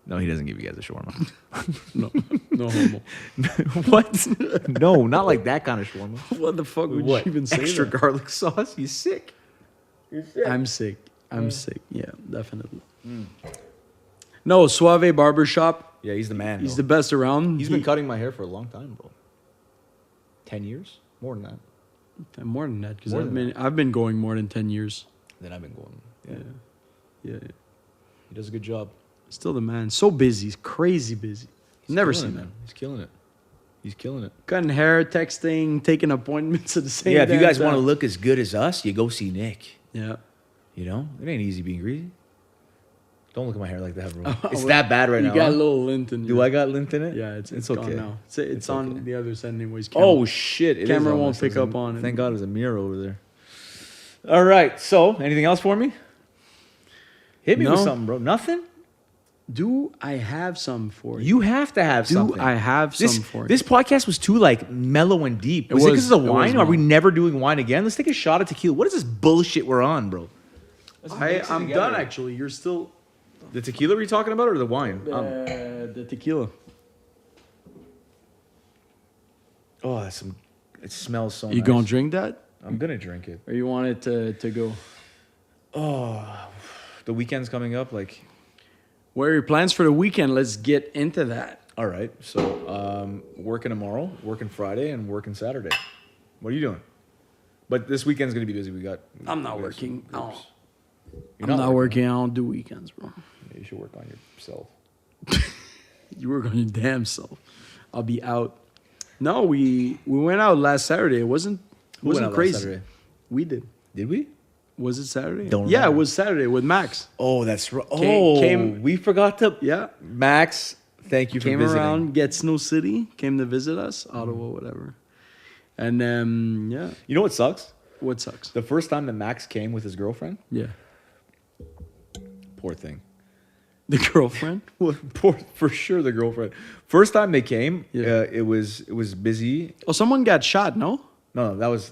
No, he doesn't give you guys a shawarma. No homo. What? No, not like that kind of shawarma. What the fuck would What? you even say? Extra that? garlic sauce? You sick? You're sick. I'm sick. I'm sick. Yeah, definitely. No, Suave Barbershop. Yeah, he's the man. He's though. the best around. He's been cutting my hair for a long time, bro. 10 years? More than that. more than that because More than I've been going more than 10 years. Then I've been going. Yeah. Yeah. He does a good job. Still the man. So busy. Crazy busy. He's Never killing seen it, that. man. He's killing it. He's killing it. Cutting hair, texting, taking appointments at the same Yeah, if you damn guys want to time. look as good as us, you go see Nick. Yeah. You know? It ain't easy being greasy. Don't look at my hair like that, bro. It's that bad right you now. got huh? a little lint in Do I got lint in it? Yeah, it's okay. gone now. It's on okay. the other side anyways. Oh shit! It Camera is on won't this. pick There's up a- on it. Thank God, there's a mirror over there. All right. So, anything else for me? Hit me with No. something, bro. Nothing. Do I have some for you? You have to have Do something. I have This, some for you? this podcast was too like mellow and deep. Was it because of the it was wine? Are we mellow. never doing wine again? Let's take a shot of tequila. What is this bullshit we're on, bro? I'm done actually. You're still The tequila were you talking about or the wine? the tequila. Oh, that's some. It smells so. You nice. gonna drink that, I'm gonna drink it. or you want it to go? Oh, the weekend's coming up. Like, What are your plans for the weekend? Let's get into that. all right. So, working tomorrow, working Friday, and working Saturday. What are you doing? But this weekend's gonna be busy. We got. I'm not we got working. some I groups. don't- You're I'm not working. I don't do weekends, bro. Yeah, you should work on yourself. You work on your damn self. I'll be out. No, we went out last Saturday. It wasn't Who went out last crazy. Saturday? We did. Did we? Was it Saturday? Don't Yeah, it remember. was Saturday with Max. Oh, that's right. Came- We forgot to. Yeah. Max, thank you for Came visiting. around, get Snow City, came to visit us, Ottawa, whatever. And yeah, You know what sucks? what sucks? The first time that Max came with his girlfriend, Yeah. poor thing. The girlfriend? Well, poor for sure. The girlfriend. First time they came, Yeah. it was busy. Oh, someone got shot, no? No, that was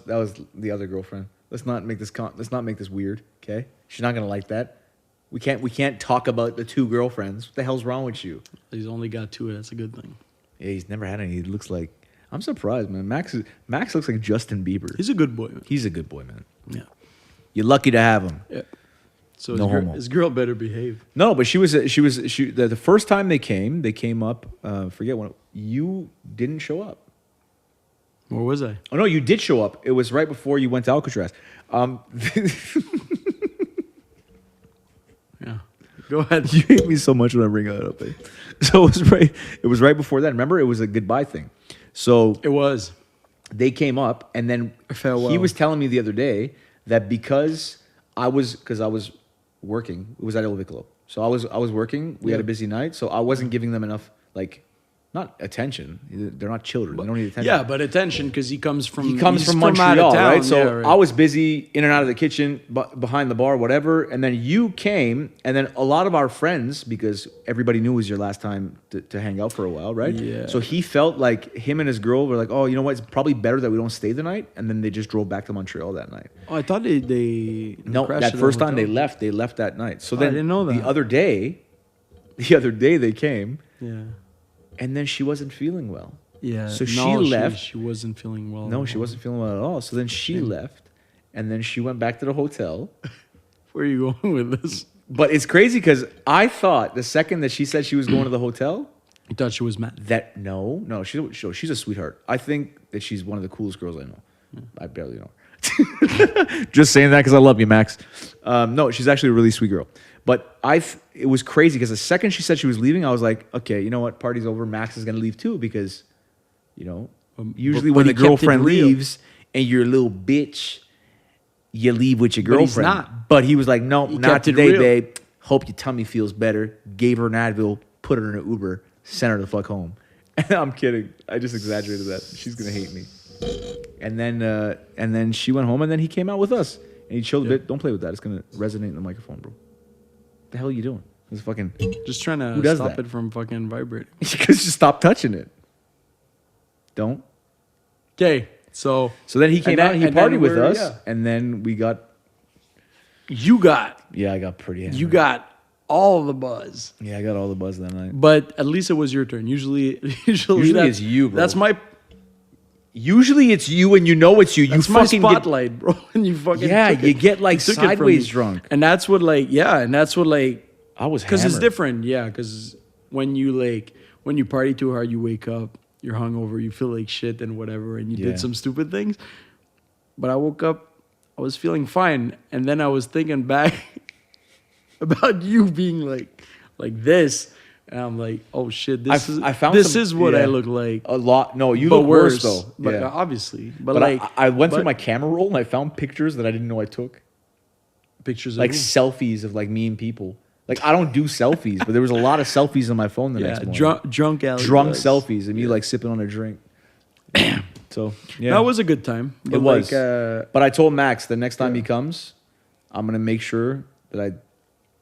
the other girlfriend. Let's not make this weird. Okay, she's not gonna like that. We can't talk about the two girlfriends. What the hell's wrong with you? He's only got two. That's a good thing. Yeah, he's never had any. He looks like. I'm surprised, man. Max looks like Justin Bieber. He's a good boy. Man. He's a good boy, man. Yeah. You're lucky to have him. Yeah. So No homo. his girl better behave. No, but the first time they came up. Forget when you didn't show up. Where was I? Oh no, you did show up. It was right before you went to Alcatraz. Yeah. Go ahead. You hate me so much when I bring that up. Eh? So it was right before that. Remember, it was a goodbye thing. So It was. they came up, and then Farewell. he was telling me the other day that because I was working, it was at El Vicolo. So I was working. We had a busy night, so I wasn't giving them enough not attention. They're not children. They don't need attention. Yeah, but attention because he comes from He comes he's from out Montreal, of town. right? So Yeah, right. I was busy in and out of the kitchen, behind the bar, whatever. And then you came, and then a lot of our friends, because everybody knew it was your last time to hang out for a while, right? Yeah. So he felt like him and his girl were like, oh, you know what? It's probably better that we don't stay the night. And then they just drove back to Montreal that night. Oh, I thought they No, crashed that at first the time they hotel. left. They left that night. So Oh, I then didn't know that. the other day they came, Yeah. and then she wasn't feeling well. Yeah. So no, she left. She wasn't feeling well. No, she wasn't feeling well at all. So then she left, and then she went back to the hotel. Where are you going with this? But it's crazy because I thought the second that she said she was going to the hotel, You thought she was mad. that no, she's a sweetheart. I think that she's one of the coolest girls I know. I barely know her. Just saying that because I love you, Max. No, she's actually a really sweet girl. But it was crazy because the second she said she was leaving, I was like, okay, you know what? Party's over. Max is gonna leave too because, usually but when he the kept it girlfriend real. leaves and you're a little bitch, you leave with your But he's girlfriend. not. But he was like, no, He not kept it today, real. babe. Hope your tummy feels better. Gave her an Advil, put her in an Uber, sent her the fuck home. I'm kidding. I just exaggerated that. She's gonna hate me. And then she went home, and then he came out with us, and he chilled a bit. Don't play with that. It's gonna resonate in the microphone, bro. What the hell are you doing? It's fucking. Just trying Who to does stop that? it from fucking vibrating. Because just stop touching it. Don't. Okay, so So then he came out. And he and then partied with we're- us, yeah. and then we got. you got Yeah, I got pretty. Hammered. you got all the buzz, Yeah, I got all the buzz that night. but at least it was your turn. Usually that's- it's you, bro. That's my Usually it's you, and you know it's you. that's you my fucking get, spotlight, bro. And you fucking Yeah, took you it. get like You took it from sideways me. drunk. and that's what I was because it's hammered. different, yeah. Because when you party too hard, you wake up, you're hungover, you feel like shit and whatever, and you Yeah. did some stupid things. But I woke up, I was feeling fine, and then I was thinking back about you being like this, and I'm like, oh shit, this I found this some- is what yeah. I look like. A lot. No, you but look worse though. But Yeah. obviously, but, But like I went through but my camera roll and I found pictures that I didn't know I took. pictures Like of who? selfies of like me and people. Like, I don't do selfies, but there was a lot of selfies on my phone the next morning. Drunk alley. Drunk does. selfies of me like sipping on a drink. So yeah, That was a good time. it was. Like, But I told Max the next time he comes, I'm gonna make sure that I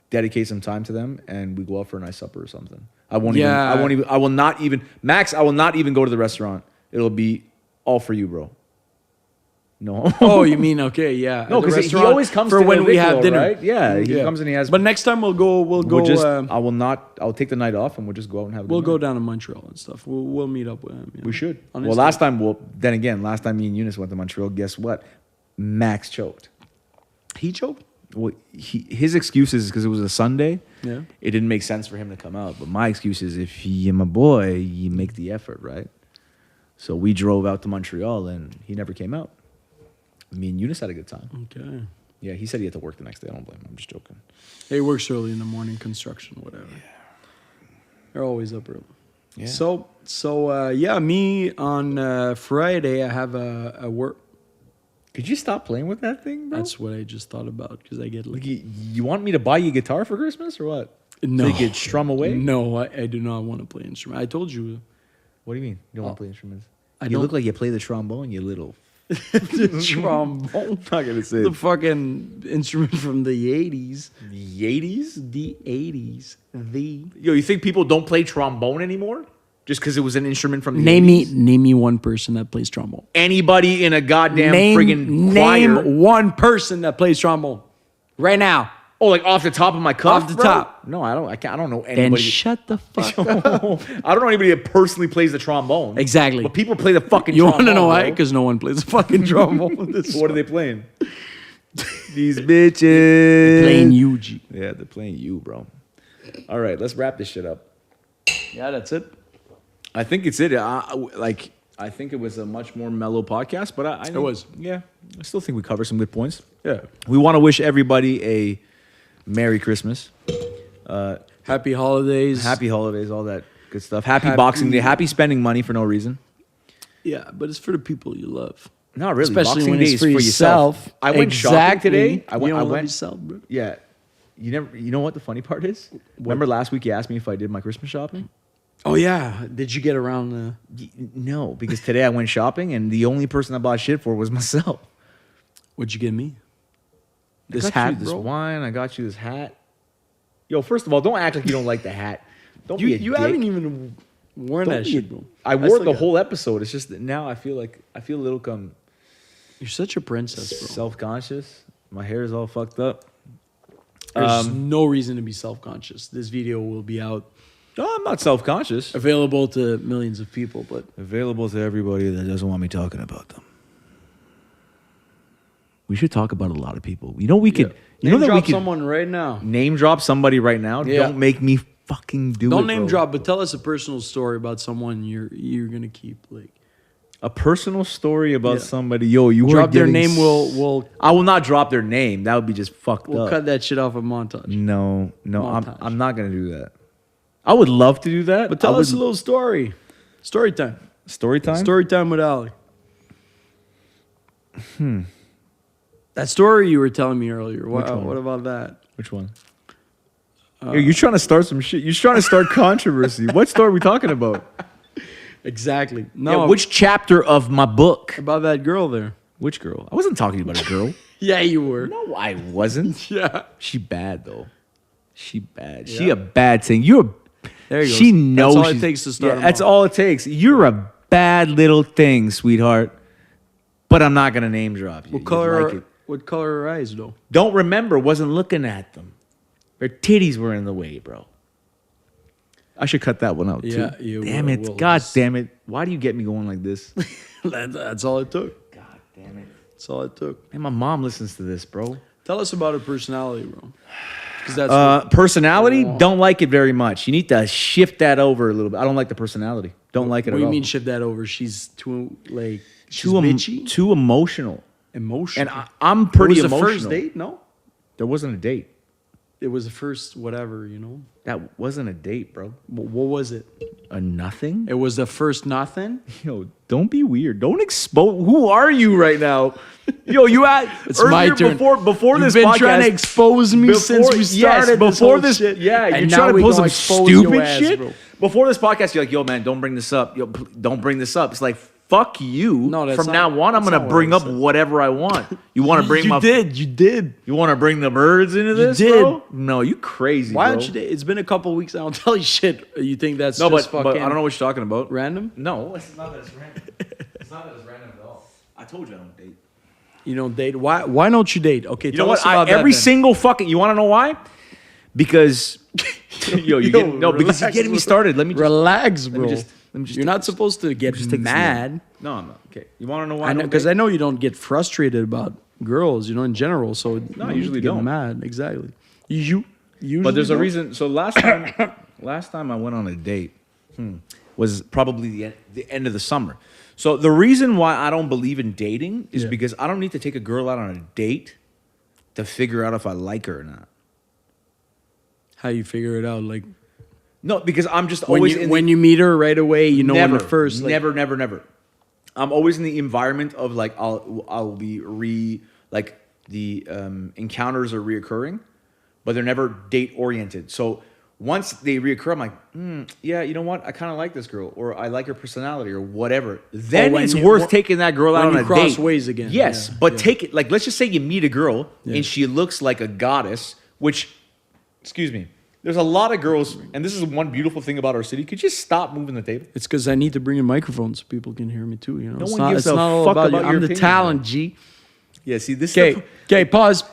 dedicate some time to them and we go out for a nice supper or something. I won't even. I will not even. Max, I will not even go to the restaurant. It'll be all for you, bro. No. oh, you mean okay? Yeah. No, At the because he restaurant always comes for to when El we have Vicolo, dinner. right? Yeah, he comes and he has. But next time we'll go. We'll go. I will not. I'll take the night off and we'll just go out and have. We'll go down to Montreal and stuff. We'll meet up with him. You know, We should. on Well, his last time me and Eunice went to Montreal. Guess what? Max choked. he choked. Well, his excuse is because it was a Sunday. Yeah. It didn't make sense for him to come out. But my excuse is if you're my boy, you make the effort, right? So we drove out to Montreal and he never came out. Me and Eunice had a good time. Okay. Yeah, he said he had to work the next day. I don't blame him. I'm just joking. He works early in the morning, construction, whatever. Yeah. They're always up early. Yeah. So yeah, me on Friday I have a work. Could you stop playing with that thing, bro? That's what I just thought about because I get like. You want me to buy you a guitar for Christmas or what? No. So you could strum away? No, I do not want to play instrument. I told you. What do you mean? You don't want to play instruments? I You don't- look like you play the trombone, you little. the trombone. I'm not gonna say The fucking instrument from the 80s. the 80s. The 80s. The. Yo, you think people don't play trombone anymore just because it was an instrument from the Name 80s? me one person that plays trombone. Anybody in a goddamn friggin' choir? Name one person that plays trombone right now. Oh, like off the top of my cuff, Off the bro? top. No, I don't. I can't. I don't know Then anybody. shut the fuck up. I don't know anybody that personally plays the trombone. Exactly. But people play the fucking. You trombone, want to know why? bro. Because no one plays the fucking trombone. So what are they playing? These bitches Playing UG. Yeah, they're playing you, bro. All right, let's wrap this shit up. Yeah, that's it. I think it's it. I think it was a much more mellow podcast, but I think, It was. Yeah, I still think we covered some good points. Yeah. We want to wish everybody a Merry Christmas, Happy holidays. Happy Holidays, all that good stuff. Happy Happy- Boxing Day. Happy spending money for no reason. Yeah, but it's for the people you love. Not really. Especially Boxing when Day it's is for yourself. yourself. I went shopping Exactly. today. I You went. don't I love went. yourself, bro. Yeah. You know what the funny part is? Remember last week you asked me if I did my Christmas shopping? Oh yeah. Did you get around? No, because today I went shopping and the only person I bought shit for was myself. What'd you get me? This I got hat, you this bro. wine. I got you this hat. Yo, first of all, don't act like you don't like the hat. Don't You be a you dick. haven't even worn Don't that be shit, a- bro. I wore still the got- whole episode. It's just that now I feel a little You're such a princess, bro. self-conscious. My hair is all fucked up. There's no reason to be self-conscious. This video will be out, No, I'm not self-conscious. available to millions of people. But Available to everybody that doesn't want me talking about them. We should talk about a lot of people. You know we could. You know name that we drop could someone right now. name drop somebody right now. Yeah. Don't make me fucking do it. Don't name bro. drop, but tell us a personal story about someone you're gonna keep. Like A personal story about Yeah. somebody. Yo, you drop are their getting name. We'll I will not drop their name. That would be just fucked up. cut that shit off of montage. No, Montage. I'm not gonna do that. I would love to do that. But tell I us a would- little story. Story time. story time. Story time with Ali. That story you were telling me earlier. Which one? What about that? Which one? Yo, you're trying to start some shit. You're trying to start controversy. What story are we talking about? Exactly. No. Yeah, which chapter of my book? about that girl there? Which girl? I wasn't talking about a girl. Yeah, you were. No, I wasn't. Yeah. She bad though. She bad. She Yeah. a bad thing. You're. There you go. She knows. That's all it she's- takes to start. Yeah, them that's off. all it takes. You're a bad little thing, sweetheart. But I'm not gonna name drop you. What You'd color? like it. What color are her eyes though? Don't remember. Wasn't looking at them. Her titties were in the way, bro. I should cut that one out Yeah, too. you Damn will. it! We'll God just- damn it! Why do you get me going like this? That's all it took. God damn it! That's all it took. And my mom listens to this, bro. Tell us about her personality, bro. Because that's Personality, Oh. don't like it very much. You need to shift that over a little bit. I don't like the personality. Don't like it what at do you all. mean shift that over? She's too like she's too bitchy, too emotional. emotional. And I'm pretty it was emotional. the first date? No. There wasn't a date. it was the first whatever, you know. That wasn't a date, bro. What was it? A nothing? It was the first nothing. Yo, don't be weird. Don't expose. Who are you right now? Yo, you had It's my turn. Before You've this been podcast, trying to expose me since we started. before this, whole this shit. yeah, And you're now trying to we pull gonna some expose your stupid ass, shit. bro. Before this podcast, you're like, yo, man, don't bring this up. Yo, don't bring this up. It's like, fuck you. No, that's From not- now on, I'm that's gonna not what bring I up said. whatever I want. You want to bring You did. You want to bring the birds into this? did. Bro? No, you crazy. Why bro. don't you? It's been a couple weeks. I don't tell you shit. You think that's No, just but fucking I don't know what you're talking about. random? No, it's not that it's random. It's not that it's random at all. I told you I don't date. You don't date. Why don't you date? Okay, You know tell what? us about that Every then. single fucking. You want to know why? Because yo, you get no. Because you're relax, getting me bro. started. Let me just. Relax, bro. let me just You're not supposed to get just take this mad. No, I'm not. Okay. You want to know why? I know don't because date? I know you don't get frustrated about girls, you know, in general. So No, I you usually get don't. mad. Exactly. You usually. But there's a don't? reason. So last time I went on a date was probably the end of the summer. So the reason why I don't believe in dating is Yeah. because I don't need to take a girl out on a date to figure out if I like her or not. How you figure it out? Like No, because I'm just when always you in when the, you meet her right away, you know never, in the first. Like, never. I'm always in the environment of like I'll be like the encounters are reoccurring, but they're never date oriented. So once they reoccur, I'm like, yeah, you know what? I kind of like this girl, or I like her personality, or whatever. Then when it's you- worth taking that girl out when on you a cross date. ways again. Yes, Yeah, but yeah. take it like let's just say you meet a girl Yeah. and she looks like a goddess, which, excuse me. There's a lot of girls, and this is one beautiful thing about our city. Could you stop moving the table? It's because I need to bring a microphone so people can hear me too. You know, No it's one not, gives it's a not all fuck about, about you. your I'm the opinion, talent, bro. G. Yeah, see this. Okay, pause.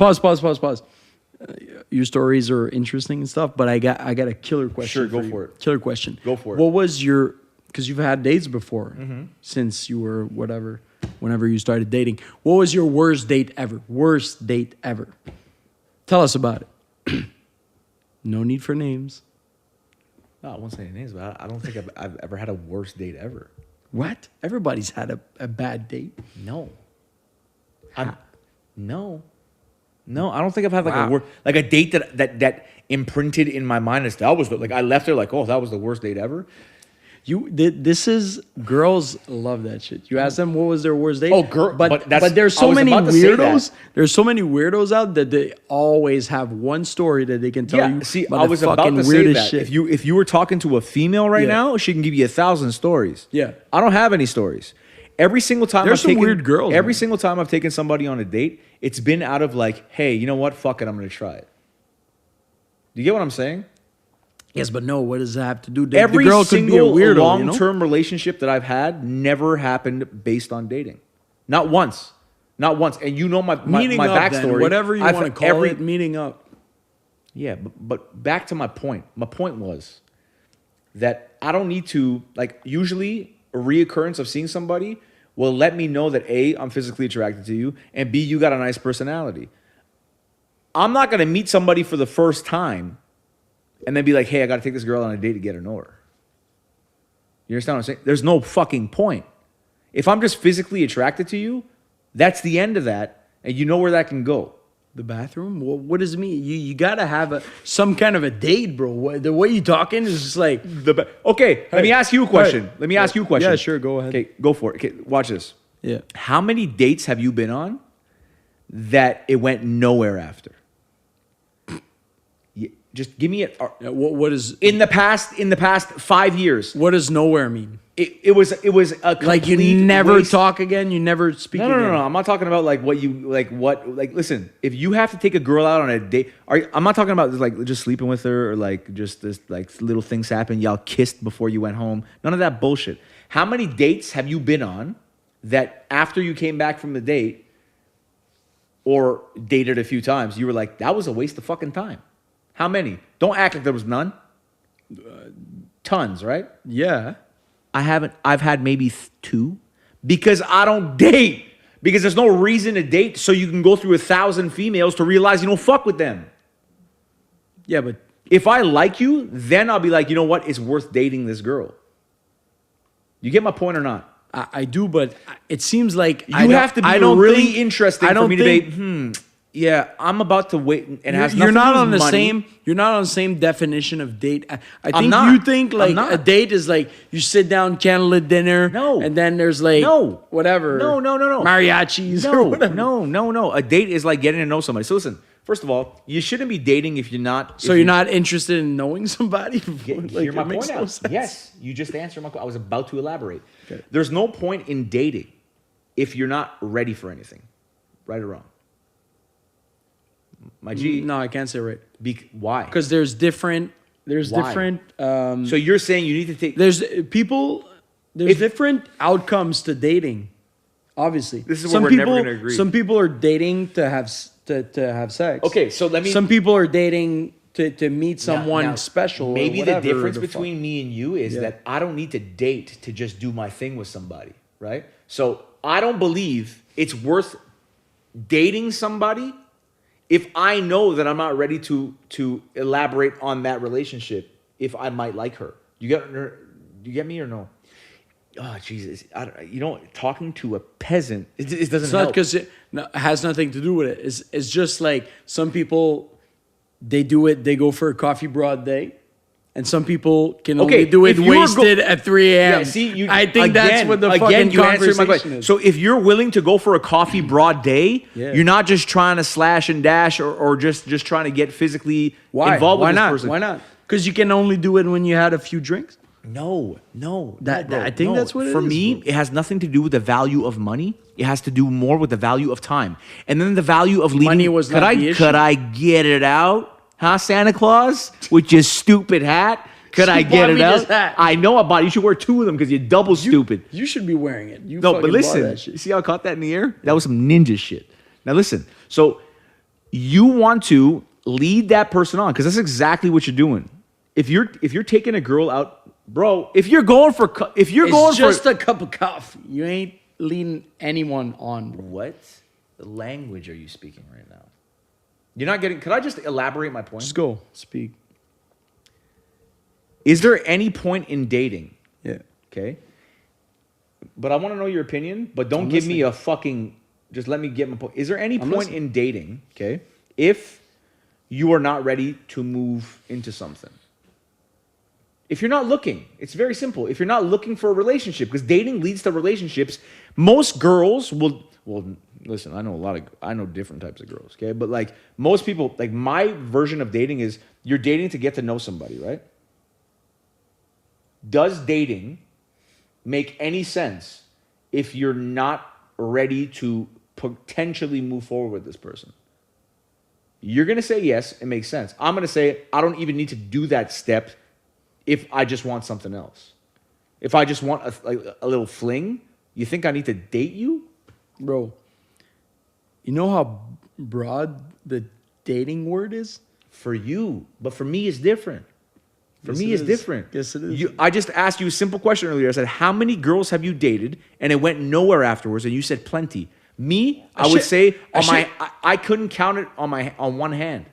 Your stories are interesting and stuff, but I got a killer question. Sure, go you. for it. Killer question. Go for it. What was your? Because you've had dates before since you were whenever you started dating. What was your worst date ever? Worst date ever. Tell us about it. No need for names. No, I won't say any names, but I don't think I've ever had a worst date ever. What? Everybody's had a bad date. No. No, I don't think I've had like Wow. a date that imprinted in my mind as that was like I left there like, oh, that was the worst date ever. This is girls love that shit. You ask them what was their worst date. Oh, girl, but that's- there's I so was many about to say that. weirdos. There's so many weirdos out that they always have one story that they can tell you. See, about I the was about fucking to say weirdest that shit. if you were talking to a female right Yeah. now, she can give you 1,000 stories. Yeah. I don't have any stories. Every single time There's I've some taken, weird girls, Every man. single time I've taken somebody on a date, it's been out of like, hey, you know what? Fuck it, I'm gonna try it. Do you get what I'm saying? Yes, but no. What does that have to do? The Every girl could be a single weirdo. long-term relationship that I've had never happened based on dating. Not once. And you know my Meeting up, backstory. then, whatever you I've want to call every- it. Meeting up. Yeah, but back to my point. My point was that I don't need to, like, usually a reoccurrence of seeing somebody will let me know that A, I'm physically attracted to you, and B, you got a nice personality. I'm not going to meet somebody for the first time and then be like, hey, I got to take this girl on a date to get her know her. You understand what I'm saying? There's no fucking point. If I'm just physically attracted to you, that's the end of that, and you know where that can go. The bathroom? What does it mean? You gotta have some kind of a date, bro. The way you talking is just like Okay, let me ask you a question. Let me ask you a question. Yeah, sure, go ahead. Okay, go for it. Okay, watch this. yeah. How many dates have you been on that it went nowhere after? Just give me it. What is In the past 5 years, what does nowhere mean? it was a Like you complete never waste. talk again. You never speak. No. again. I'm not talking about like listen, if you have to take a girl out on a date, I'm not talking about like just sleeping with her or like just this like little things happen. Y'all kissed before you went home. None of that bullshit. How many dates have you been on that after you came back from the date or dated a few times, you were like, that was a waste of fucking time? How many? Don't act like there was none. Tons, right? Yeah. I've had maybe 2 because I don't date. Because there's no reason to date so you can go through 1,000 females to realize you don't fuck with them. Yeah, but If I like you, then I'll be like, you know what? It's worth dating this girl. You get my point or not? I do. But it seems like You have to be really interesting for me to be, Yeah, I'm about to wait, and it has You're nothing not to do on with the money. same. You're not on the same definition of date. I think not. you think I'm like not. a date is like you sit down, candlelit dinner. No. And then there's like No. whatever. No. Mariachis or No, whatever. no. A date is like getting to know somebody. So listen, first of all, you shouldn't be dating if you're not. So you're not interested in knowing somebody? Hear my it makes point no out. sense. Yes, you just answered my question. I was about to elaborate. Okay. There's no point in dating if you're not ready for anything, right or wrong. My G. No, I can't say right. Why? Because there's different. There's Why? different. So you're saying you need to take. There's people. There's If- different outcomes to dating. Obviously, This is where we're never gonna agree. Some people are dating to have to have sex. Okay, so let me. Some people are dating to meet someone Now, special. or Maybe the whatever difference the fuck. between me and you is that I don't need to date to just do my thing with somebody, right? So I don't believe it's worth dating somebody if I know that I'm not ready to elaborate on that relationship. If I might like her, you get me or no? Oh Jesus! Talking to a peasant, it doesn't It's not help. because it has nothing to do with it. It's just like some people, they do it. They go for a coffee broad day, and some people can only do it if you were wasted at 3 a.m. Yeah, see, I think that's what the fucking you answered my conversation question. is. So if you're willing to go for a coffee broad day, Yeah. you're not just trying to slash and dash or just trying to get physically involved with this person. Why not? Because you can only do it when you had a few drinks. No. I think that's what it For is, me, bro. it has nothing to do with the value of money. It has to do more with the value of time. And then the value of leading. Money was not the issue? Could I get it out? Huh, Santa Claus? With your stupid hat? Could I You get bought it me out? this hat. I know I bought it. You should wear two of them because you're double stupid. You should be wearing it. You No, fucking but bought listen. that shit. You see how I caught that in the air? That was some ninja shit. Now listen. So you want to lead that person on because that's exactly what you're doing. If you're taking a girl out, bro, if you're going for It's just a cup of coffee. You ain't leading anyone on. Bro. what language are you speaking right now? You're not getting. Could I just elaborate my point? Just go speak. Is there any point in dating? Yeah. Okay. But I want to know your opinion. But don't I'm give me listening. a fucking. Just let me get my point. Is there any I'm point listening. in dating? Okay. If you are not ready to move into something. If you're not looking, it's very simple. If you're not looking for a relationship, because dating leads to relationships, most girls will. Well, listen, I know different types of girls. Okay, but like most people, like my version of dating is you're dating to get to know somebody, right? Does dating make any sense if you're not ready to potentially move forward with this person? You're going to say yes, it makes sense. I'm going to say I don't even need to do that step if I just want something else. If I just want a little fling, you think I need to date you? Bro, you know how broad the dating word is? For you, but for me it's different. For Yes, me it it's is. different. Yes, it is. I just asked you a simple question earlier. I said, how many girls have you dated? And it went nowhere afterwards. And you said plenty. Me, I would say I couldn't count it on one hand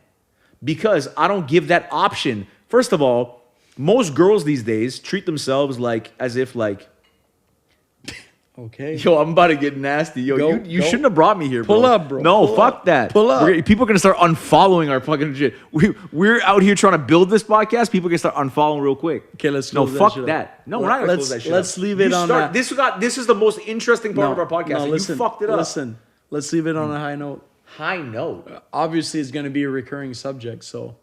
because I don't give that option. First of all, most girls these days treat themselves as if Okay. yo, I'm about to get nasty. Yo, Go, you go. shouldn't have brought me here, bro. Pull up, bro. No, Pull fuck up. that. Pull up. People are gonna start unfollowing our fucking shit. We're out here trying to build this podcast. People are gonna start unfollowing real quick. Okay, let's No, close that fuck shit up. that. No, we're not gonna close that shit Let's up. leave it You on start- that. This is the most interesting part of our podcast. No, and listen, you fucked it up. Listen, let's leave it on a high note. High note. Obviously, it's going to be a recurring subject, so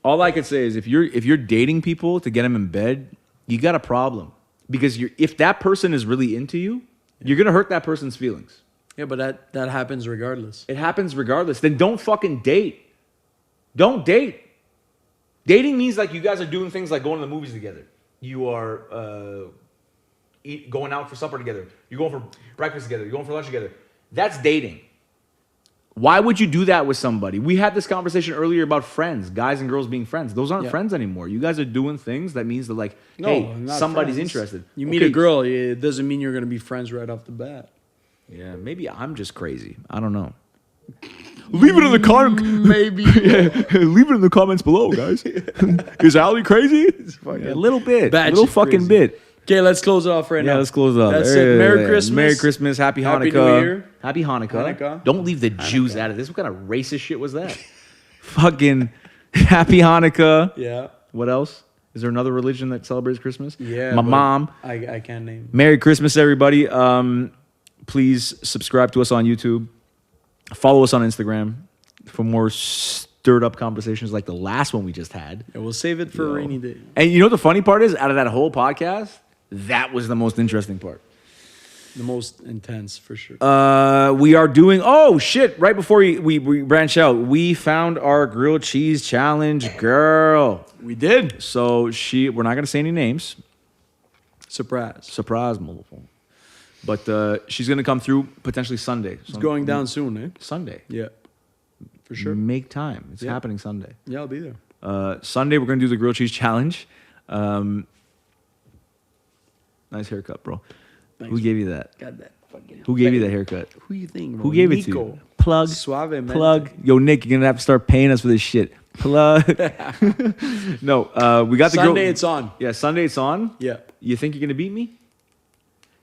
All I could say is if you're dating people to get them in bed, you got a problem because if that person is really into you, you're gonna hurt that person's feelings. yeah, but that happens regardless. It happens regardless. Then don't fucking date. Don't date. Dating means you guys are doing things like going to the movies together. You are going out for supper together. You're going for breakfast together. You're going for lunch together. That's dating. Why would you do that with somebody? We had this conversation earlier about friends, guys and girls being friends. Those aren't friends anymore. You guys are doing things that means that hey, not somebody's friends. interested. You meet a girl, it doesn't mean you're going to be friends right off the bat. Yeah, maybe I'm just crazy. I don't know. Leave it in the comments. Maybe. Leave it in the comments below, guys. Is Ali crazy? A little bit. Bad Little shit fucking crazy. bit. Okay, let's close it off right now. Yeah, let's close it off. That's it. Merry Christmas. Merry Christmas. Happy Hanukkah. Happy New Year. Happy Hanukkah. Hanukkah. Don't leave the Jews out of this. What kind of racist shit was that? Fucking Happy Hanukkah. Yeah. What else? Is there another religion that celebrates Christmas? Yeah. My but mom. I can't name. Merry Christmas, everybody. Please subscribe to us on YouTube. Follow us on Instagram for more stirred up conversations like the last one we just had. Yeah, we'll save it for a rainy day. And you know what the funny part is? Out of that whole podcast, that was the most interesting part. The most intense, for sure. We are doing, oh shit, right before we branch out, we found our grilled cheese challenge girl. We did. So we're not going to say any names. Surprise. Surprise, motherfucker. But she's going to come through potentially Sunday. It's going down soon, eh? Sunday. Yeah. For sure. Make time. It's happening Sunday. Yeah, I'll be there. Sunday, we're going to do the grilled cheese challenge. Nice haircut, bro. Thanks. Who gave you that? Got that fucking. Who gave you that haircut? Who you think, bro? Who gave it to Nico. you? Plug. Suave, man. Plug. Yo, Nick, you're going to have to start paying us for this shit. Plug. No, we got the Sunday, it's on. Yeah, Sunday it's on. Yeah. You think you're going to beat me?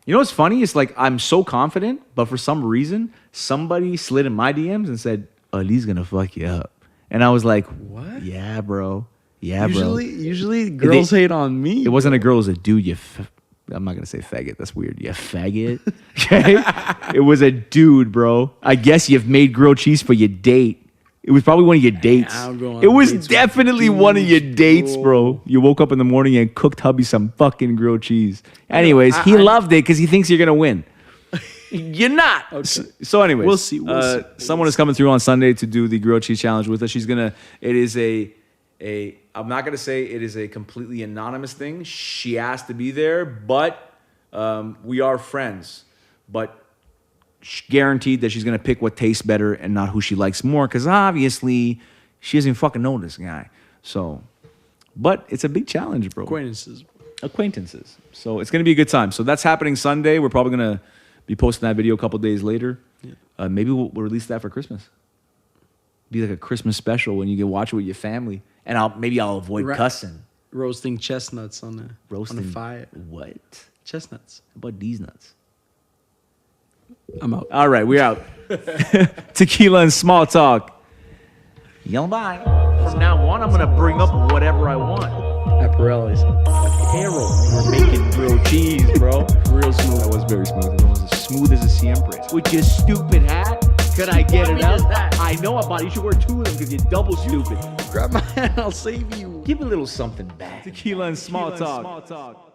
You know what's funny? It's like I'm so confident, but for some reason, somebody slid in my DMs and said, Ali's going to fuck you up. And I was like, What? Yeah, bro. Yeah, bro. Usually girls hate on me. It wasn't a girl, it was a dude. I'm not gonna say faggot. That's weird. You faggot. Okay. It was a dude, bro. I guess you've made grilled cheese for your date. It was probably one of your dates. It was definitely one of your dates, bro. You woke up in the morning and cooked hubby some fucking grilled cheese. Anyways, he loved it because he thinks you're gonna win. You're not. Okay. So, anyways, We'll see. Someone is coming through on Sunday to do the grilled cheese challenge with us. She's gonna. It is I'm not gonna say it is a completely anonymous thing. She asked to be there, but we are friends. But guaranteed that she's gonna pick what tastes better and not who she likes more, because obviously she doesn't fucking know this guy. So, but it's a big challenge, bro. Acquaintances. So it's gonna be a good time. So that's happening Sunday. We're probably gonna be posting that video a couple days later. Yeah. Maybe we'll release that for Christmas. Be like a Christmas special when you can watch it with your family. And I'll avoid cussing. Roasting chestnuts on the fire. What? Chestnuts. How about these nuts? I'm out. All right, we're out. Tequila and small talk. Yell bye. From now on, I'm gonna bring up whatever I want. Apparelli's. Apparel. We're making grilled cheese, bro. Real smooth. That was very smooth. It was as smooth as a siempre. With your stupid hat, could I get it up? I know about it. You should wear two of them because you're double stupid. Grab my hand, I'll save you. Give a little something back. Tequila and small talk.